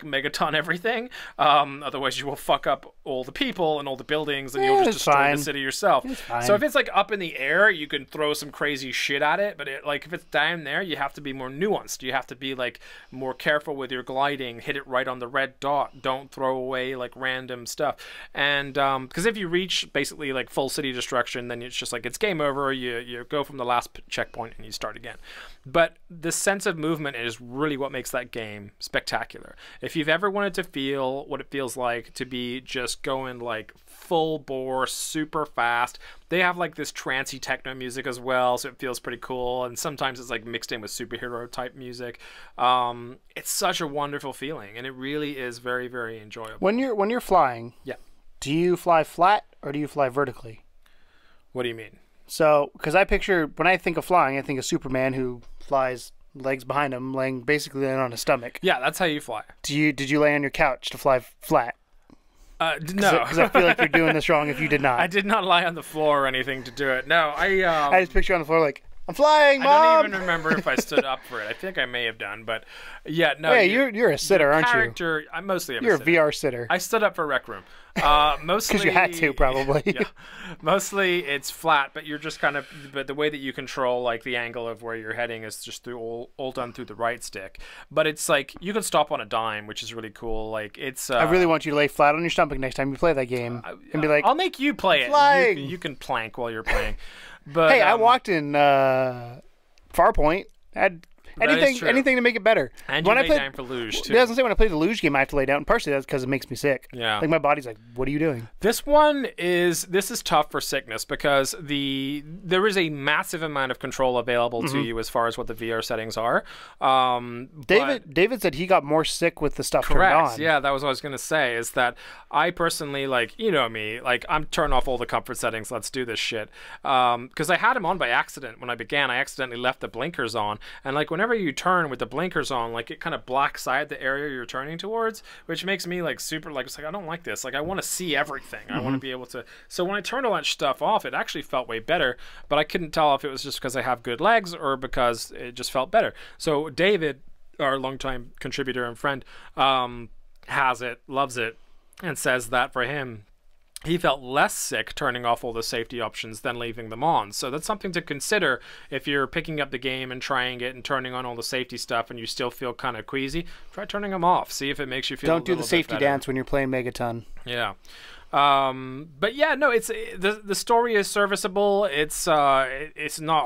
Megaton everything. Otherwise you will fuck up all the people and all the buildings, and you'll just destroy the city yourself. So if it's like up in the air, you can throw some crazy shit at it. But if it's down there, you have to be more nuanced. You have to be like more careful with your gliding. Hit it right on the red dot. Don't throw away like random stuff. And because if you reach basically like full city destruction, then it's just like it's game over. You go from the last checkpoint and you start again. But the sense of movement is really what makes that game spectacular. If you've ever wanted to feel what it feels like to be just going like full bore, super fast, they have like this trancey techno music as well, so it feels pretty cool. And sometimes it's like mixed in with superhero type music. It's such a wonderful feeling, and it really is very, very enjoyable. When you're flying, do you fly flat or do you fly vertically? What do you mean? So, because when I think of flying, I think of Superman who flies legs behind him, laying basically on his stomach. Yeah, that's how you fly. Did you lay on your couch to fly flat? No. Because I feel like you're doing this wrong if you did not. I did not lie on the floor or anything to do it. No, I just picture you on the floor like, I'm flying, Mom! I don't even remember if I stood up for it. I think I may have done, but yeah, no. Yeah, you're a sitter, aren't you? I'm mostly You're a VR sitter. I stood up for Rec Room. Mostly because you had to, probably. Yeah, mostly it's flat, but you're just but the way that you control like the angle of where you're heading is just through all done through the right stick. But it's like you can stop on a dime, which is really cool. Like it's. I really want you to lay flat on your stomach next time you play that game and be like, I'll make you play it. You can plank while you're playing. But hey, I walked in Farpoint. Anything to make it better. And you lay down for luge, too. It doesn't say when I play the luge game I have to lay down. Partially that's because it makes me sick. Yeah. Like my body's like, what are you doing? This is tough for sickness because there is a massive amount of control available to you as far as what the VR settings are. David said he got more sick with the stuff correct, turned on. Yeah, that was what I was going to say, is that I personally, like, you know me, like, I'm turning off all the comfort settings, let's do this shit. Because I had them on by accident when I began. I accidentally left the blinkers on, and like whenever you turn with the blinkers on, like it kind of blacks out the area you're turning towards, which makes me like super, like, it's like I don't like this. Like I want to see everything. I want to be able to. So when I turned all that stuff off, it actually felt way better, but I couldn't tell if it was just because I have good legs or because it just felt better. So David, our longtime contributor and friend, has it, loves it, and says that for him, he felt less sick turning off all the safety options than leaving them on. So that's something to consider if you're picking up the game and trying it and turning on all the safety stuff and you still feel kind of queasy. Try turning them off. See if it makes you feel Don't do the safety dance when you're playing Megaton. Yeah. But yeah, no, it's the story is serviceable. It's not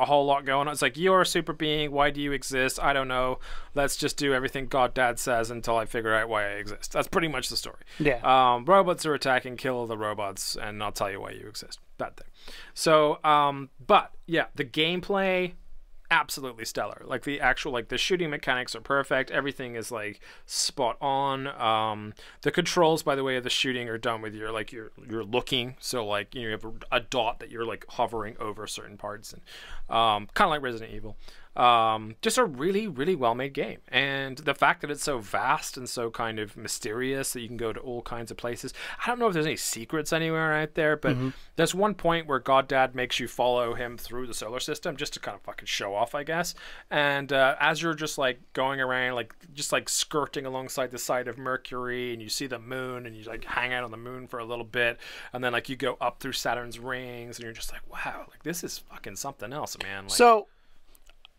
a whole lot going on. It's like, you're a super being. Why do you exist? I don't know. Let's just do everything God Dad says until I figure out why I exist. That's pretty much the story. Yeah. Robots are attacking, kill the robots, and I'll tell you why you exist. That thing. So, but yeah, the gameplay, absolutely stellar. Like the actual, like the shooting mechanics are perfect. Everything is like spot on. The controls, by the way, of the shooting are done with your, like you're looking. So like you have a dot that you're like hovering over certain parts, and kind of like Resident Evil. Just a really, really well-made game. And the fact that it's so vast and so kind of mysterious that you can go to all kinds of places. I don't know if there's any secrets anywhere out there, but there's one point where God Dad makes you follow him through the solar system just to kind of fucking show off, I guess. And as you're just like going around, like just like skirting alongside the side of Mercury, and you see the moon, and you like hang out on the moon for a little bit, and then like you go up through Saturn's rings, and you're just like, wow, like this is fucking something else, man. Like, so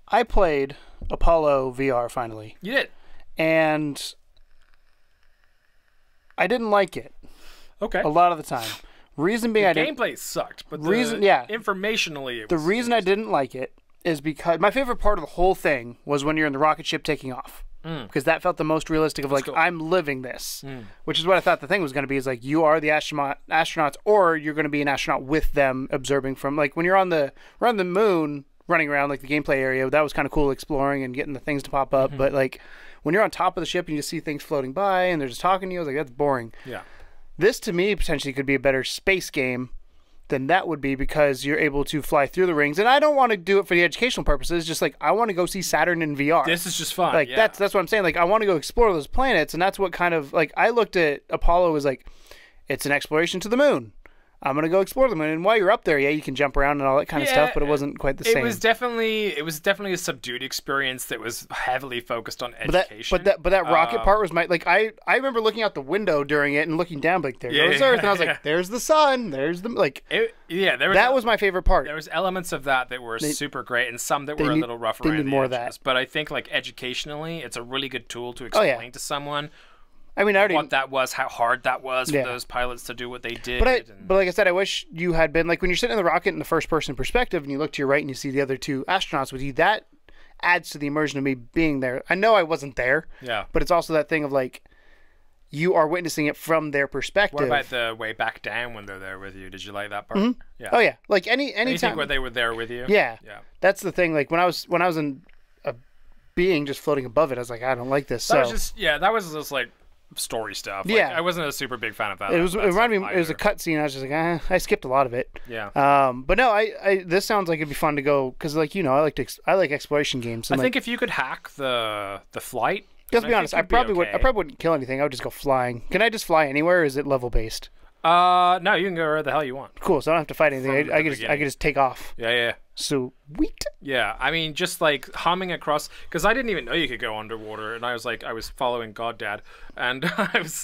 I played Apollo VR finally. You did? And I didn't like it. Okay. A lot of the time. Reason being, the gameplay sucked, but informationally, the reason I didn't like it is because my favorite part of the whole thing was when you're in the rocket ship taking off. Because that felt the most realistic of like, cool. I'm living this, which is what I thought the thing was going to be, is like, you are the astronauts, or you're going to be an astronaut with them, observing from, like, when you're on the moon running around like the gameplay area, that was kind of cool, exploring and getting the things to pop up. But like when you're on top of the ship and you just see things floating by and they're just talking to you, I was like, that's boring. Yeah. This to me potentially could be a better space game then that would be because you're able to fly through the rings. And I don't want to do it for the educational purposes. Just like, I want to go see Saturn in VR. This is just fun. Like, that's what I'm saying. Like, I want to go explore those planets. And that's what kind of, like, I looked at Apollo as like, it's an exploration to the moon. I'm going to go explore the moon. And while you're up there, you can jump around and all that kind of stuff, but it wasn't quite the same. It was definitely a subdued experience that was heavily focused on education. But that rocket part was like, I remember looking out the window during it and looking down, like, there goes Earth. And I was like, there's the sun. There's the, like, that was my favorite part. There was elements of that were super great and some that were a little rough around the edges. But I think, like, educationally, it's a really good tool to explain to someone. I mean, what that was, how hard that was for those pilots to do what they did. But like I said, I wish you had been, like, when you're sitting in the rocket in the first-person perspective and you look to your right and you see the other two astronauts with you, that adds to the immersion of me being there. I know I wasn't there, but it's also that thing of, like, you are witnessing it from their perspective. What about the way back down when they're there with you? Did you like that part? Mm-hmm. Yeah. Oh, yeah. Like, any time when they were there with you? Yeah. That's the thing. Like, when I was in a being just floating above it, I was like, I don't like this. That was just like story stuff. Like, I wasn't a super big fan of that. It reminded me. It was a cutscene. I was just like, I skipped a lot of it. Yeah. But no, I this sounds like it'd be fun to go because, like, I like exploration games. And I think if you could hack the flight. Let's be honest. I probably wouldn't kill anything. I would just go flying. Can I just fly anywhere? Or is it level based? No, you can go wherever the hell you want. Cool. So I don't have to fight anything. I can just take off. Yeah. Sweet. Yeah, I mean, just like humming across, because I didn't even know you could go underwater, and I was following Goddad, and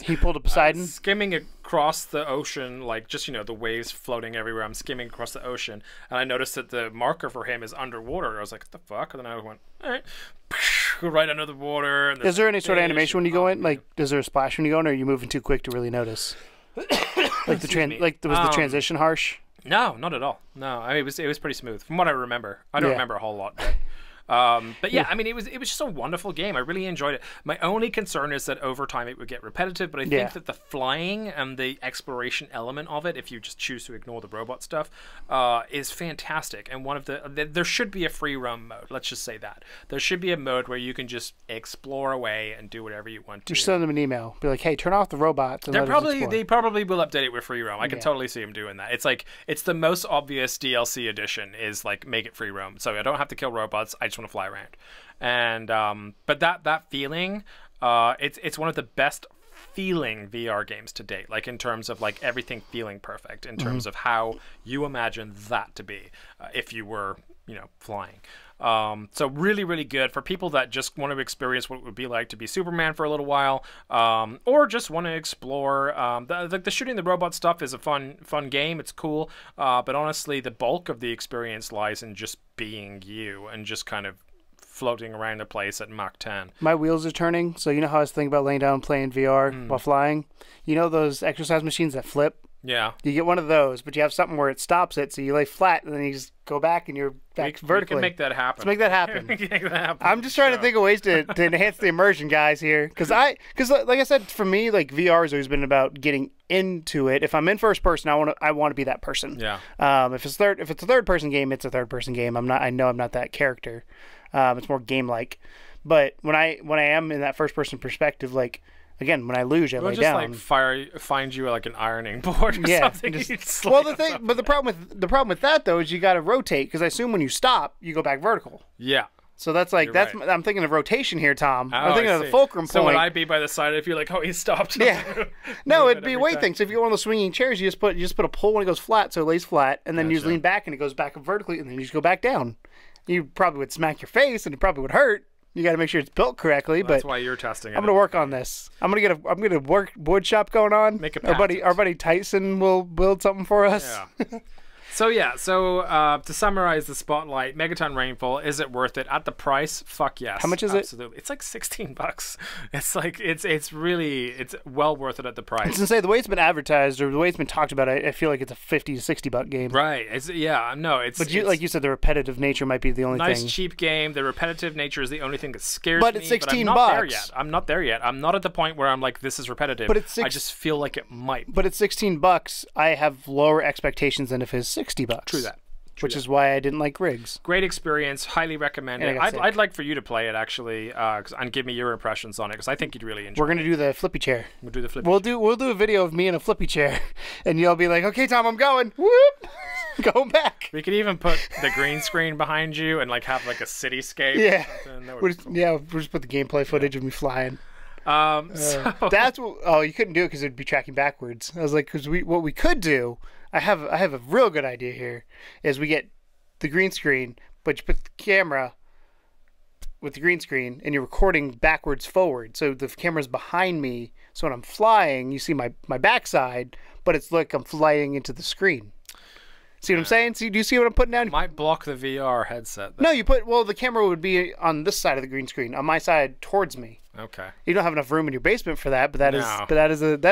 he pulled a Poseidon, skimming across the ocean, like just the waves floating everywhere. I'm skimming across the ocean, and I noticed that the marker for him is underwater. I was like, what the fuck? And then I went, all right, go right under the water. And is there any sort of animation when you go in? Like, is there a splash when you go in, or are you moving too quick to really notice? Like was the transition harsh? No, not at all. No, I mean, it was pretty smooth from what I remember. I don't remember a whole lot. But yeah, I mean, it was just a wonderful game. I really enjoyed it. My only concern is that over time it would get repetitive, but I think that the flying and the exploration element of it, if you just choose to ignore the robot stuff, is fantastic. And there should be a free roam mode. Let's just say that. There should be a mode where you can just explore away and do whatever you want to. Just send them an email. Be like, hey, turn off the robots. And they probably will update it with free roam. I can totally see them doing that. It's like, it's the most obvious DLC addition is like, make it free roam. So I don't have to kill robots. I just want to fly around. And but that feeling, it's one of the best feeling VR games to date, like in terms of like everything feeling perfect, in terms of how you imagine that to be if you were flying. So really, really good for people that just want to experience what it would be like to be Superman for a little while, or just want to explore. The shooting the robot stuff is a fun game. It's cool, but honestly, the bulk of the experience lies in just being you and just kind of floating around the place at Mach 10. My wheels are turning, so you know how I was thinking about laying down and playing VR while flying? You know those exercise machines that flip? Yeah. You get one of those, but you have something where it stops it, so you lay flat, and then you just go back, and you're back vertically. We can make that happen. Let's make that happen. I'm just trying to think of ways to enhance the immersion, guys, here. Because like I said, for me, like, VR has always been about getting into it. If I'm in first person, I want to be that person. Yeah. If it's a third person game, it's a third person game. I know I'm not that character. It's more game like. But when I am in that first person perspective, like, again, when I lose, I lay down. Just like find you like an ironing board or something. But the problem with that though is you got to rotate, because I assume when you stop, you go back vertical. Yeah. So that's like right. I'm thinking of rotation here, Tom. I'm thinking of the fulcrum point. So would I be by the side if you're like, oh, he stopped? Yeah. No, it'd be a weight thing. So if you get one of those swinging chairs, you just put a pole when it goes flat, so it lays flat, and then you just lean back and it goes back vertically, and then you just go back down. You probably would smack your face, and it probably would hurt. You got to make sure it's built correctly. That's why you're testing it. I'm going to work on this. I'm going to work wood shop going on. Make it our buddy Tyson will build something for us. Yeah. So to summarize the spotlight, Megaton Rainfall, is it worth it at the price? Fuck yes. How much is it? Absolutely. It's like $16. It's like it's well worth it at the price. I was gonna say, the way it's been advertised or the way it's been talked about, I feel like it's a $50 to $60 game. Right. But like you said, the repetitive nature might be the only thing. Nice cheap game. The repetitive nature is the only thing that scares me. But it's $16. I'm not there yet. I'm not at the point where I'm like, this is repetitive. But I just feel like it might. But at $16, I have lower expectations than if it's $60. True that. which is why I didn't like rigs. Great experience. Highly recommend it. I'd like for you to play it, actually, and give me your impressions on it, because I think you'd really enjoy it. We're going to do the flippy chair. We'll do the flippy chair. We'll do a video of me in a flippy chair, and you'll be like, okay, Tom, I'm going. Whoop! Going back. We could even put the green screen behind you and like have like a cityscape. Yeah. Or something. We'll just put the gameplay footage of me flying. So That's what. Oh, you couldn't do it because it'd be tracking backwards. I was like, because what we could do. I have a real good idea here. Is we get the green screen, but you put the camera with the green screen, and you're recording backwards forward. So the camera's behind me. So when I'm flying, you see my backside, but it's like I'm flying into the screen. See what I'm saying? Do you see what I'm putting down? Might block the VR headset, though. No, the camera would be on this side of the green screen, on my side towards me. Okay. You don't have enough room in your basement for that, but that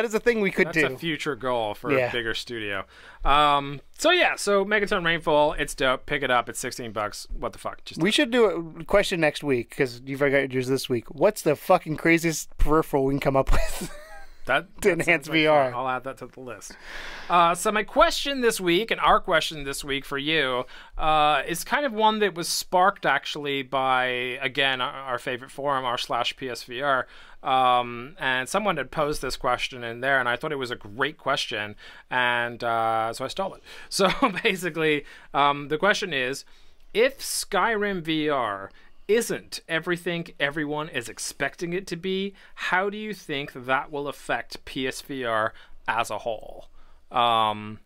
is a thing we could do. That's a future goal for a bigger studio. So Megaton Rainfall, it's dope. Pick it up. It's $16. What the fuck? We should do a question next week, because you've got yours this week. What's the fucking craziest peripheral we can come up with? To enhance VR. I'll add that to the list. So my question this week, and our question this week for you, is kind of one that was sparked actually by, again, our favorite forum, r/PSVR. And someone had posed this question in there, and I thought it was a great question, and so I stole it. So basically, the question is, if Skyrim VR isn't everything everyone is expecting it to be, how do you think that will affect PSVR as a whole?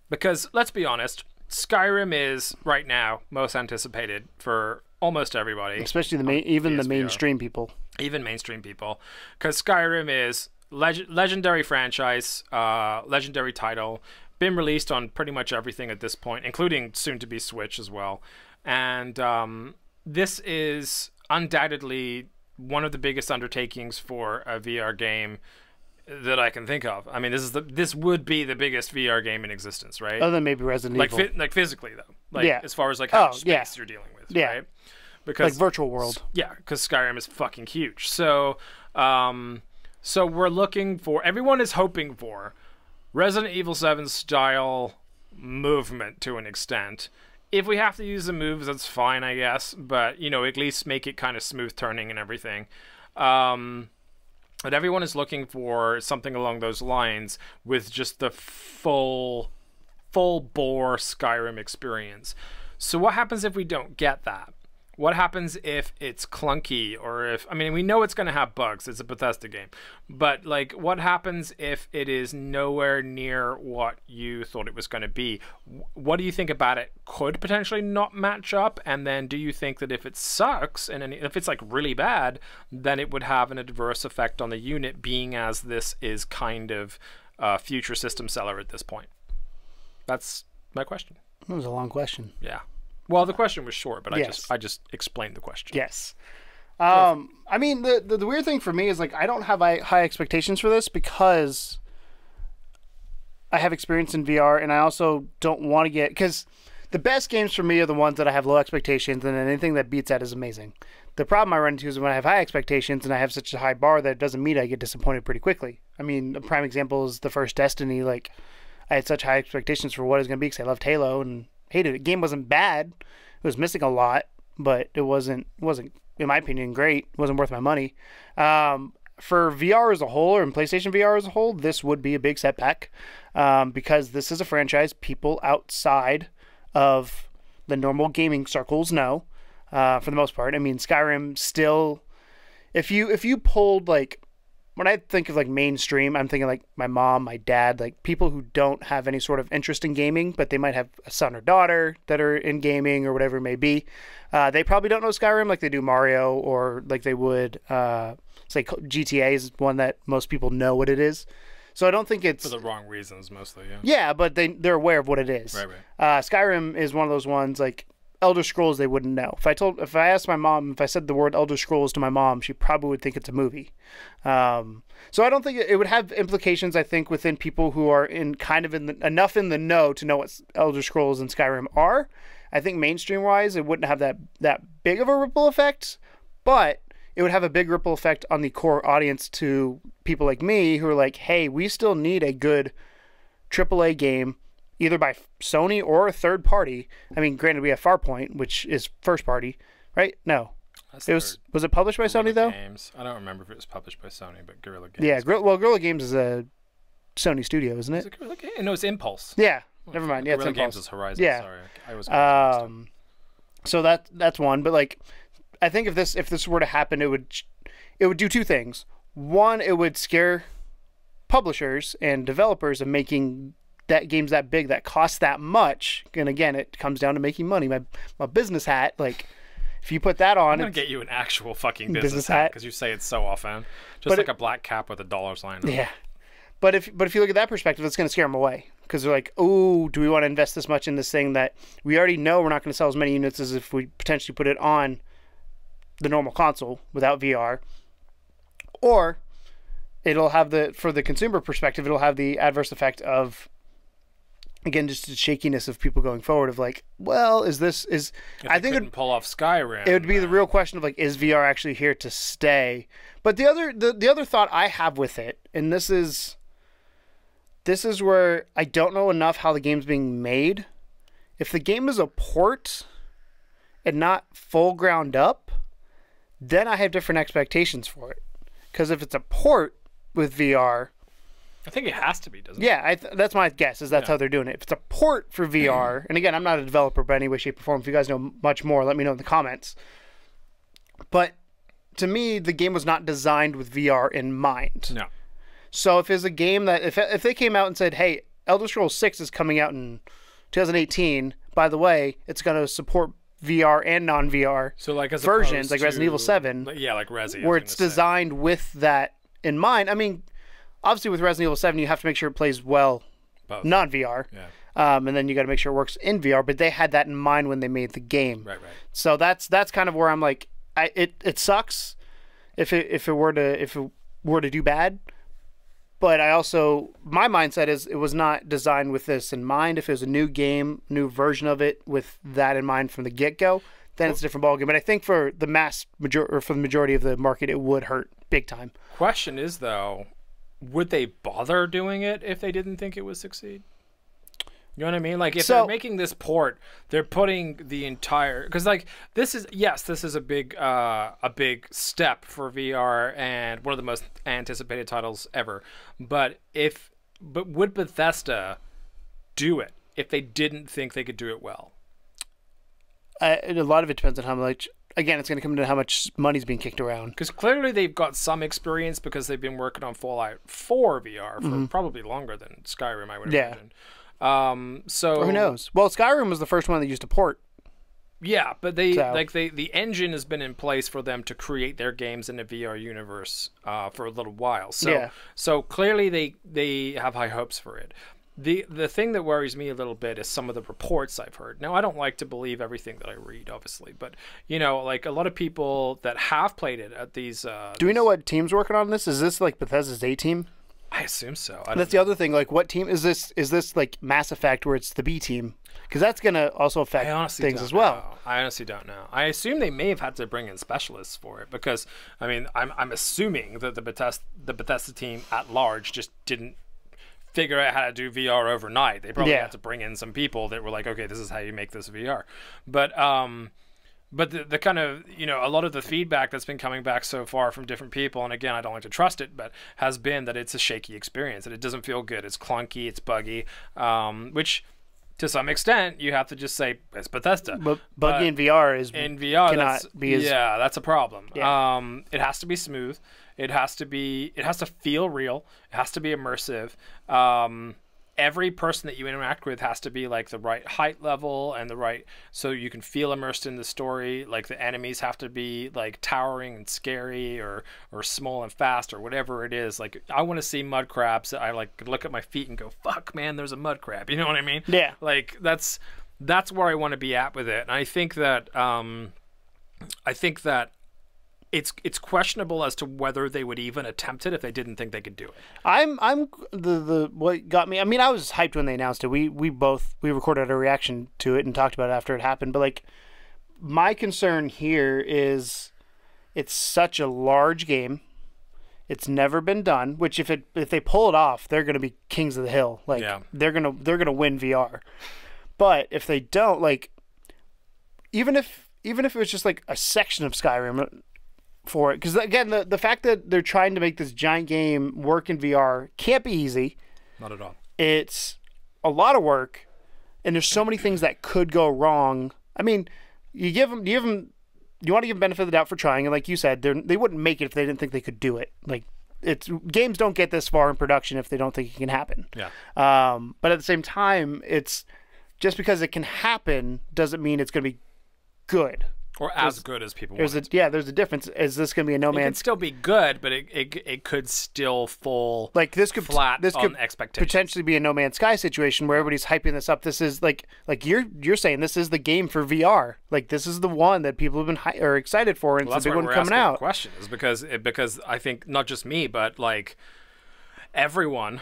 Because let's be honest, Skyrim is right now most anticipated for almost everybody, especially the mainstream people. Even mainstream people, because Skyrim is legendary franchise, legendary title, been released on pretty much everything at this point, including soon to be Switch as well, and this is undoubtedly one of the biggest undertakings for a VR game that I can think of. I mean, this would be the biggest VR game in existence, right? Other than maybe Resident Evil. Like physically, though. As far as like how much space you're dealing with, right? Because, like virtual world. Yeah, because Skyrim is fucking huge. So, so we're looking for... Everyone is hoping for Resident Evil 7 style movement to an extent. If we have to use the moves, that's fine, I guess. But, at least make it kind of smooth turning and everything. But everyone is looking for something along those lines with just the full bore Skyrim experience. So what happens if we don't get that? What happens if it's clunky, or if... I mean, we know it's going to have bugs. It's a Bethesda game. But, like, what happens if it is nowhere near what you thought it was going to be? What do you think about it? Could potentially not match up? And then do you think that if it sucks, and if it's, like, really bad, then it would have an adverse effect on the unit, being as this is kind of a future system seller at this point? That's my question. That was a long question. Yeah. Well, the question was short, but I just explained the question. Yes. I mean, the weird thing for me is, like, I don't have high expectations for this because I have experience in VR, and I also don't want to get... Because the best games for me are the ones that I have low expectations, and anything that beats that is amazing. The problem I run into is when I have high expectations and I have such a high bar that it doesn't meet, I get disappointed pretty quickly. I mean, a prime example is the first Destiny. Like, I had such high expectations for what it was going to be because I loved Halo and hated it. The game wasn't bad. It was missing a lot, but it wasn't in my opinion great. It wasn't worth my money. For VR as a whole, or in PlayStation VR as a whole, this would be a big setback because this is a franchise people outside of the normal gaming circles know for the most part. I mean, Skyrim still, if you pulled, like, when I think of, like, mainstream, I'm thinking, like, my mom, my dad, like, people who don't have any sort of interest in gaming, but they might have a son or daughter that are in gaming or whatever it may be. They probably don't know Skyrim like they do Mario, or like they would, say GTA is one that most people know what it is. So I don't think it's... For the wrong reasons, mostly, yeah. Yeah, but they're aware of what it is. Right. Skyrim is one of those ones, like, Elder Scrolls, they wouldn't know. If I asked my mom, if I said the word Elder Scrolls to my mom, she probably would think it's a movie. So I don't think it would have implications, I think, within people who are enough in the know to know what Elder Scrolls and Skyrim are. I think mainstream-wise, it wouldn't have that big of a ripple effect, but it would have a big ripple effect on the core audience to people like me who are like, hey, we still need a good AAA game either by Sony or a third party. I mean, granted, we have Farpoint, which is first party, right? No. Was it published by Sony, though? Games. I don't remember if it was published by Sony, but Guerrilla Games. Yeah, Guerrilla Games is a Sony studio, isn't it? Is it Guerrilla Games? No, it's Impulse. Yeah, never mind. Yeah, Guerrilla it's Games Impulse. is Horizon. Yeah. Sorry, I was. So that's one. But like, I think if this were to happen, it would do two things. One, it would scare publishers and developers of making that games that big that cost that much. And again, it comes down to making money. My business hat, like, if you put that on, I'm gonna get you an actual fucking business hat because you say it so often, just like a black cap with a dollar sign on it. Yeah, but if you look at that perspective, it's gonna scare them away because they're like, oh, do we want to invest this much in this thing that we already know we're not going to sell as many units as if we potentially put it on the normal console without VR, or it'll have for the consumer perspective, it'll have the adverse effect of, again, just the shakiness of people going forward of like, well, I think couldn't pull off Skyrim. It would be the real question of like, is VR actually here to stay? But the other thought I have with it, and this is where I don't know enough how the game's being made. If the game is a port and not full ground up, then I have different expectations for it. Because if it's a port with VR, I think it has to be, doesn't it? Yeah, that's my guess, is that's how they're doing it. If it's a port for VR, and again, I'm not a developer by any way, shape, or form. If you guys know much more, let me know in the comments. But to me, the game was not designed with VR in mind. No. So if it's a game that, if they came out and said, hey, Elder Scrolls 6 is coming out in 2018, by the way, it's going to support VR and non-VR versions, like Resident Evil 7. Yeah, like Resi. Where it's designed with that in mind. I mean, obviously, with Resident Evil 7, you have to make sure it plays well, non-VR. Yeah. And then you got to make sure it works in VR. But they had that in mind when they made the game. Right. So that's kind of where I'm like, it sucks if it were to do bad. But I also, my mindset is it was not designed with this in mind. If it was a new game, new version of it with that in mind from the get-go, then it's a different ballgame. But I think for the majority of the market, it would hurt big time. Question is, though, would they bother doing it if they didn't think it would succeed? You know what I mean? Like, if they're making this port, they're putting the entire, because like this is a big step for VR and one of the most anticipated titles ever. But would Bethesda do it if they didn't think they could do it well? A lot of it depends on how much. Again, it's going to come into how much money's being kicked around. Because clearly they've got some experience because they've been working on Fallout 4 VR for probably longer than Skyrim, I would imagine. Or who knows? Well, Skyrim was the first one that used a port. Yeah, but the engine has been in place for them to create their games in the VR universe for a little while. So clearly they have high hopes for it. The thing that worries me a little bit is some of the reports I've heard. Now, I don't like to believe everything that I read, obviously, but like a lot of people that have played it at these. Do we know what team's working on this? Is this like Bethesda's A team? I assume so. That's the other thing. Like, what team is this? Is this like Mass Effect, where it's the B team? Because that's going to also affect things as well. I honestly don't know. I assume they may have had to bring in specialists for it because, I mean, I'm assuming that the Bethesda team at large just didn't figure out how to do VR overnight. They probably had to bring in some people that were like, okay, this is how you make this VR. But the kind of, a lot of the feedback that's been coming back so far from different people, and again, I don't like to trust it, but has been that it's a shaky experience, that it doesn't feel good. It's clunky, it's buggy, which to some extent you have to just say it's Bethesda. But buggy in VR that's a problem. Yeah. It has to be smooth. It has to feel real. It has to be immersive. Every person that you interact with has to be like the right height level and so you can feel immersed in the story. Like the enemies have to be like towering and scary or small and fast or whatever it is. Like I want to see mud crabs that I like could look at my feet and go, fuck man, there's a mud crab. You know what I mean? Yeah. Like that's where I want to be at with it. And I think that it's questionable as to whether they would even attempt it if they didn't think they could do it. I'm what got me. I mean, I was hyped when they announced it. We recorded a reaction to it and talked about it after it happened. But like, my concern here is it's such a large game. It's never been done. Which if they pull it off, they're going to be kings of the hill. Like they're gonna win VR. But if they don't, like, even if it was just like a section of Skyrim for it, because again, the fact that they're trying to make this giant game work in VR can't be easy. Not at all. It's a lot of work, and there's so many things that could go wrong. I mean, you want to give them benefit of the doubt for trying, and like you said, they wouldn't make it if they didn't think they could do it. Like, games don't get this far in production if they don't think it can happen. Yeah. But at the same time, it's just because it can happen doesn't mean it's going to be good. Or as good as people want. There's a difference. Is this going to be a No Man's... It could still be good, but it could still fall flat on expectations. Potentially be a No Man's Sky situation where everybody's hyping this up. This is like you're saying this is the game for VR. Like, this is the one that people have been are excited for, and it's the big one coming out. The question is because I think not just me, but like everyone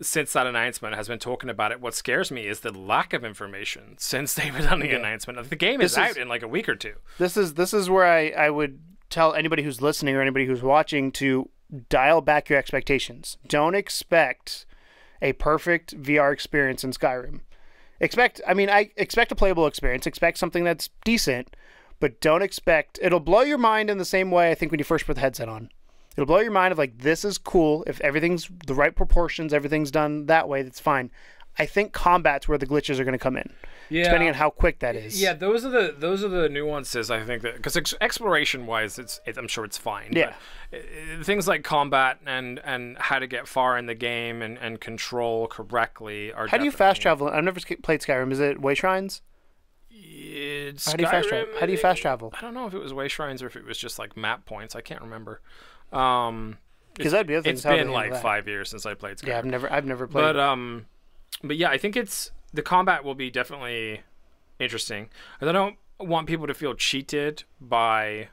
since that announcement has been talking about it. What scares me is the lack of information since they've done the announcement. The game is out in like a week or two. This is where I would tell anybody who's listening or anybody who's watching to dial back your expectations. Don't expect a perfect VR experience in Skyrim. I expect a playable experience. Expect something that's decent, but don't expect... It'll blow your mind in the same way, I think, when you first put the headset on. It'll blow your mind of like, this is cool. If everything's the right proportions, everything's done that way, that's fine. I think combat's where the glitches are going to come in, depending on how quick that is. Yeah, those are the nuances. I think that because exploration wise, I'm sure it's fine. Yeah, but things like combat and how to get far in the game and control correctly are. How do you fast travel? I've never played Skyrim. Is it way shrines? How do you fast travel? I don't know if it was way shrines or if it was just like map points. I can't remember. Because that'd be other things. It's been like 5 years since I played Skyrim. Yeah, I've never played. But yeah, I think the combat will be definitely interesting. And I don't want people to feel cheated by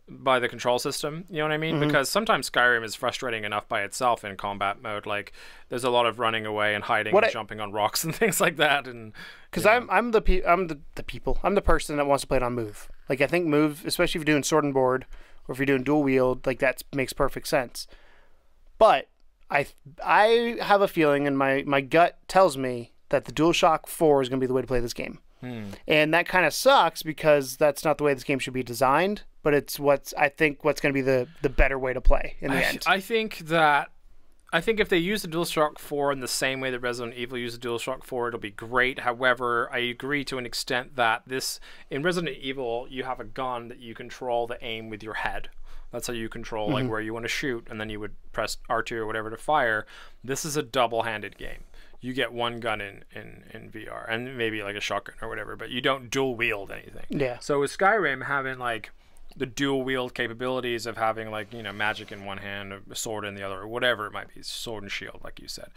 the control system. You know what I mean? Mm-hmm. Because sometimes Skyrim is frustrating enough by itself in combat mode. Like, there's a lot of running away and hiding and jumping on rocks and things like that. And because I'm the person that wants to play it on move. Like, I think move, especially if you're doing sword and board, or if you're doing dual wield, like, that makes perfect sense. But I have a feeling, and my gut tells me that the DualShock 4 is going to be the way to play this game. And that kind of sucks because that's not the way this game should be designed, but it's what's going to be the better way to play in the end. I think if they use the DualShock 4 in the same way that Resident Evil used the DualShock 4, it'll be great. However, I agree to an extent that in Resident Evil, you have a gun that you control the aim with your head. That's how you control like where you want to shoot, and then you would press R2 or whatever to fire. This is a double-handed game. You get one gun in VR, and maybe like a shotgun or whatever, but you don't dual wield anything. Yeah. So with Skyrim having like the dual wield capabilities of having like, you know, magic in one hand, a sword in the other, or whatever it might be, sword and shield, like you said.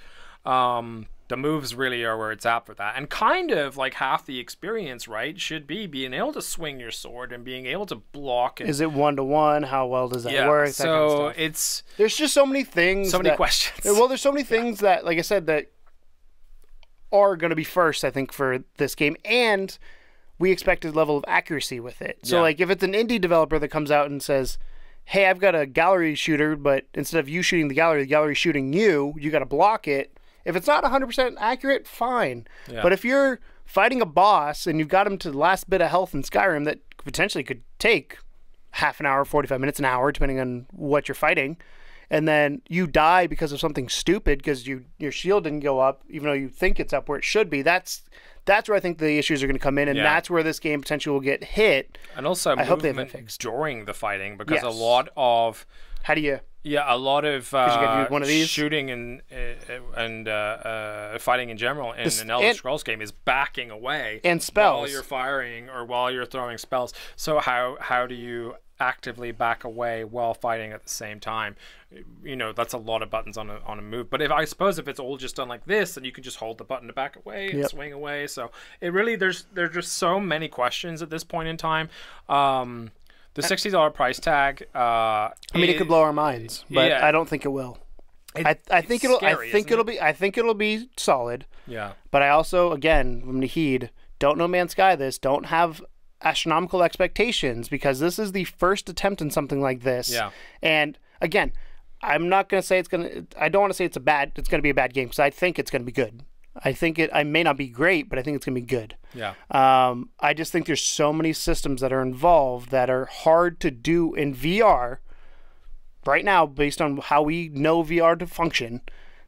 The moves really are where it's at for that. And kind of like half the experience, right, should be being able to swing your sword and being able to block. And, is it 1-to-1? How well does that work? That so kind of stuff. There's just so many things. So many questions. Well, there's so many things that, like I said, that are going to be first, I think, for this game. And we expect a level of accuracy with it. So, like, if it's an indie developer that comes out and says, hey, I've got a gallery shooter, but instead of you shooting the gallery's shooting you, you got to block it. If it's not 100% accurate, fine. Yeah. But if you're fighting a boss and you've got him to the last bit of health in Skyrim that potentially could take half an hour, 45 minutes, an hour, depending on what you're fighting, and then you die because of something stupid because your shield didn't go up, even though you think it's up where it should be, that's where I think the issues are going to come in, and that's where this game potentially will get hit. And also I hope they have it fixed during the fighting, because a lot of... How do you... Yeah, a lot of you gotta use one of these? shooting and fighting in general in an Elder Scrolls game is backing away. And spells. While you're firing or while you're throwing spells. So how do you actively back away while fighting at the same time? You know, that's a lot of buttons on a move. But I suppose if it's all just done like this, then you can just hold the button to back away and swing away. So it really, there's just so many questions at this point in time. The $60 price tag. I mean, it could blow our minds, but I don't think it will. I think it'll be solid. Yeah. But I also, again, from the heed, don't No Man's Sky this. Don't have astronomical expectations, because this is the first attempt in something like this. Yeah. And again, I'm not going to say I don't want to say it's going to be a bad game because I think it's going to be good. I may not be great, but I think it's going to be good. Yeah. I just think there's so many systems that are involved that are hard to do in VR right now based on how we know VR to function,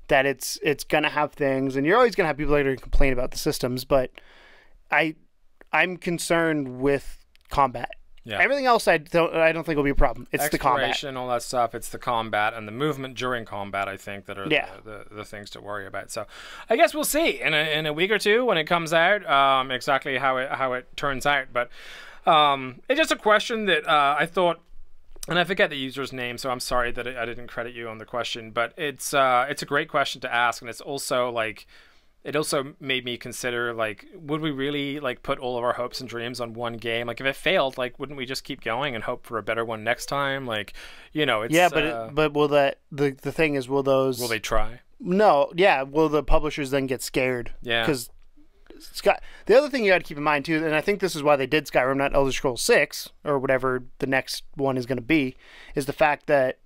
that it's going to have things, and you're always going to have people that are going to complain about the systems, but I'm concerned with combat. Yeah. Everything else I don't think will be a problem. It's the combat. Exploration, all that stuff. It's the combat and the movement during combat, I think, that are the things to worry about. So I guess we'll see in a week or two when it comes out exactly how it turns out. But it's just a question that I thought, and I forget the user's name, so I'm sorry that I didn't credit you on the question, but it's a great question to ask, and it's also like, it also made me consider, like, would we really, like, put all of our hopes and dreams on one game? Like, if it failed, like, wouldn't we just keep going and hope for a better one next time? Like, you know, it's... Yeah, but will the thing is, will they try? No, yeah, will the publishers then get scared? Yeah. Because the other thing you got to keep in mind, too, and I think this is why they did Skyrim, not Elder Scrolls 6, or whatever the next one is going to be, is the fact that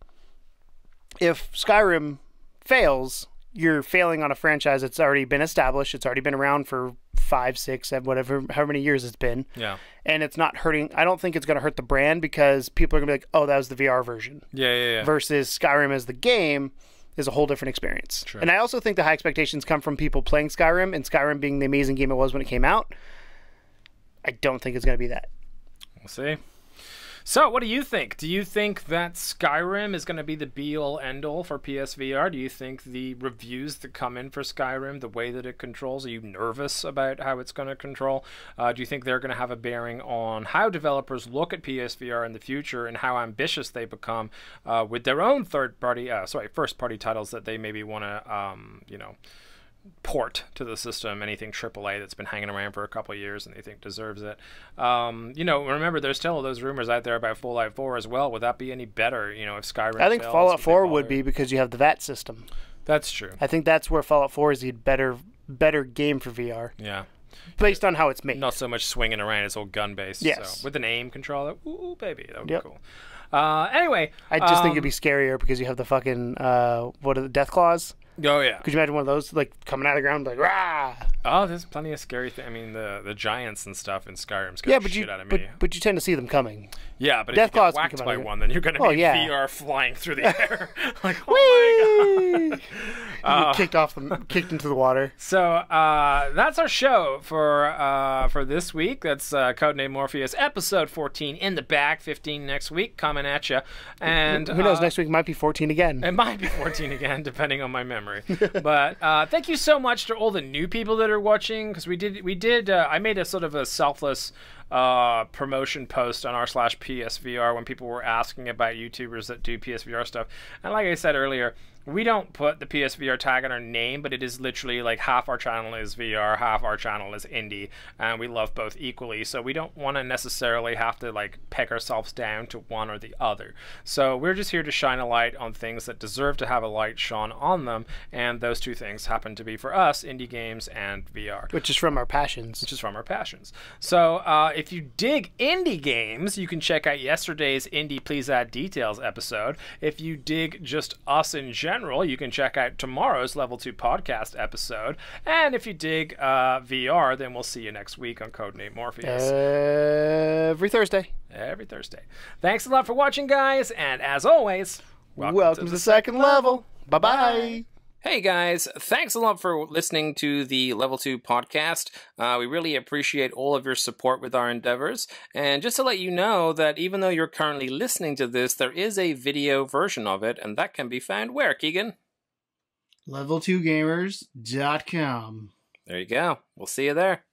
if Skyrim fails... You're failing on a franchise that's already been established. It's already been around for 5, 6, 7, whatever, however many years it's been. Yeah. And it's not hurting. I don't think it's going to hurt the brand because people are going to be like, oh, that was the VR version. Yeah. Versus Skyrim as the game is a whole different experience. True. And I also think the high expectations come from people playing Skyrim, and Skyrim being the amazing game it was when it came out. I don't think it's going to be that. We'll see. So, what do you think? Do you think that Skyrim is going to be the be-all, end-all for PSVR? Do you think the reviews that come in for Skyrim, the way that it controls, are you nervous about how it's going to control? Do you think they're going to have a bearing on how developers look at PSVR in the future and how ambitious they become with their own first-party titles that they maybe want to, port to the system, anything AAA that's been hanging around for a couple of years and they think deserves it. Remember, there's still those rumors out there about Fallout 4 as well. Would that be any better, if Skyrim I think fails, Fallout 4 would be because you have the VAT system. That's true. I think that's where Fallout 4 is the better game for VR. Yeah. Based on how it's made. Not so much swinging around, it's all gun-based. Yes. So with an aim controller, ooh, baby, that would be cool. Anyway. I just think it'd be scarier because you have the fucking, what are the death claws? Oh, yeah. Could you imagine one of those, like, coming out of the ground, like, rah? Oh, there's plenty of scary things. I mean, the giants and stuff in Skyrim scare the shit out of me. But you tend to see them coming. Yeah, but Death if you get whacked by one, then you're going to be VR flying through the air. Like, oh my god. Kicked into the water. So, that's our show for this week. That's Codename Morpheus, episode 14 in the bag, 15 next week, coming at you. And who knows, next week might be 14 again. It might be 14 again, depending on my memory. But thank you so much to all the new people that are watching, because we did I made a sort of a selfless promotion post on r/PSVR when people were asking about YouTubers that do PSVR stuff, and like I said earlier, we don't put the PSVR tag on our name, but it is literally like half our channel is VR, half our channel is indie, and we love both equally, so we don't want to necessarily have to like peg ourselves down to one or the other. So we're just here to shine a light on things that deserve to have a light shone on them, and those two things happen to be for us indie games and VR. Which is from our passions. So if you dig indie games, you can check out yesterday's Indie Please Add Details episode. If you dig just us in general, you can check out tomorrow's Level 2 podcast episode. And if you dig VR, then we'll see you next week on Codename Morpheus. Every Thursday. Thanks a lot for watching, guys. And as always, welcome to the second level. Bye-bye. Hey guys, thanks a lot for listening to the Level 2 podcast. We really appreciate all of your support with our endeavors. And just to let you know that even though you're currently listening to this, there is a video version of it, and that can be found where, Keegan? Level2gamers.com. There you go. We'll see you there.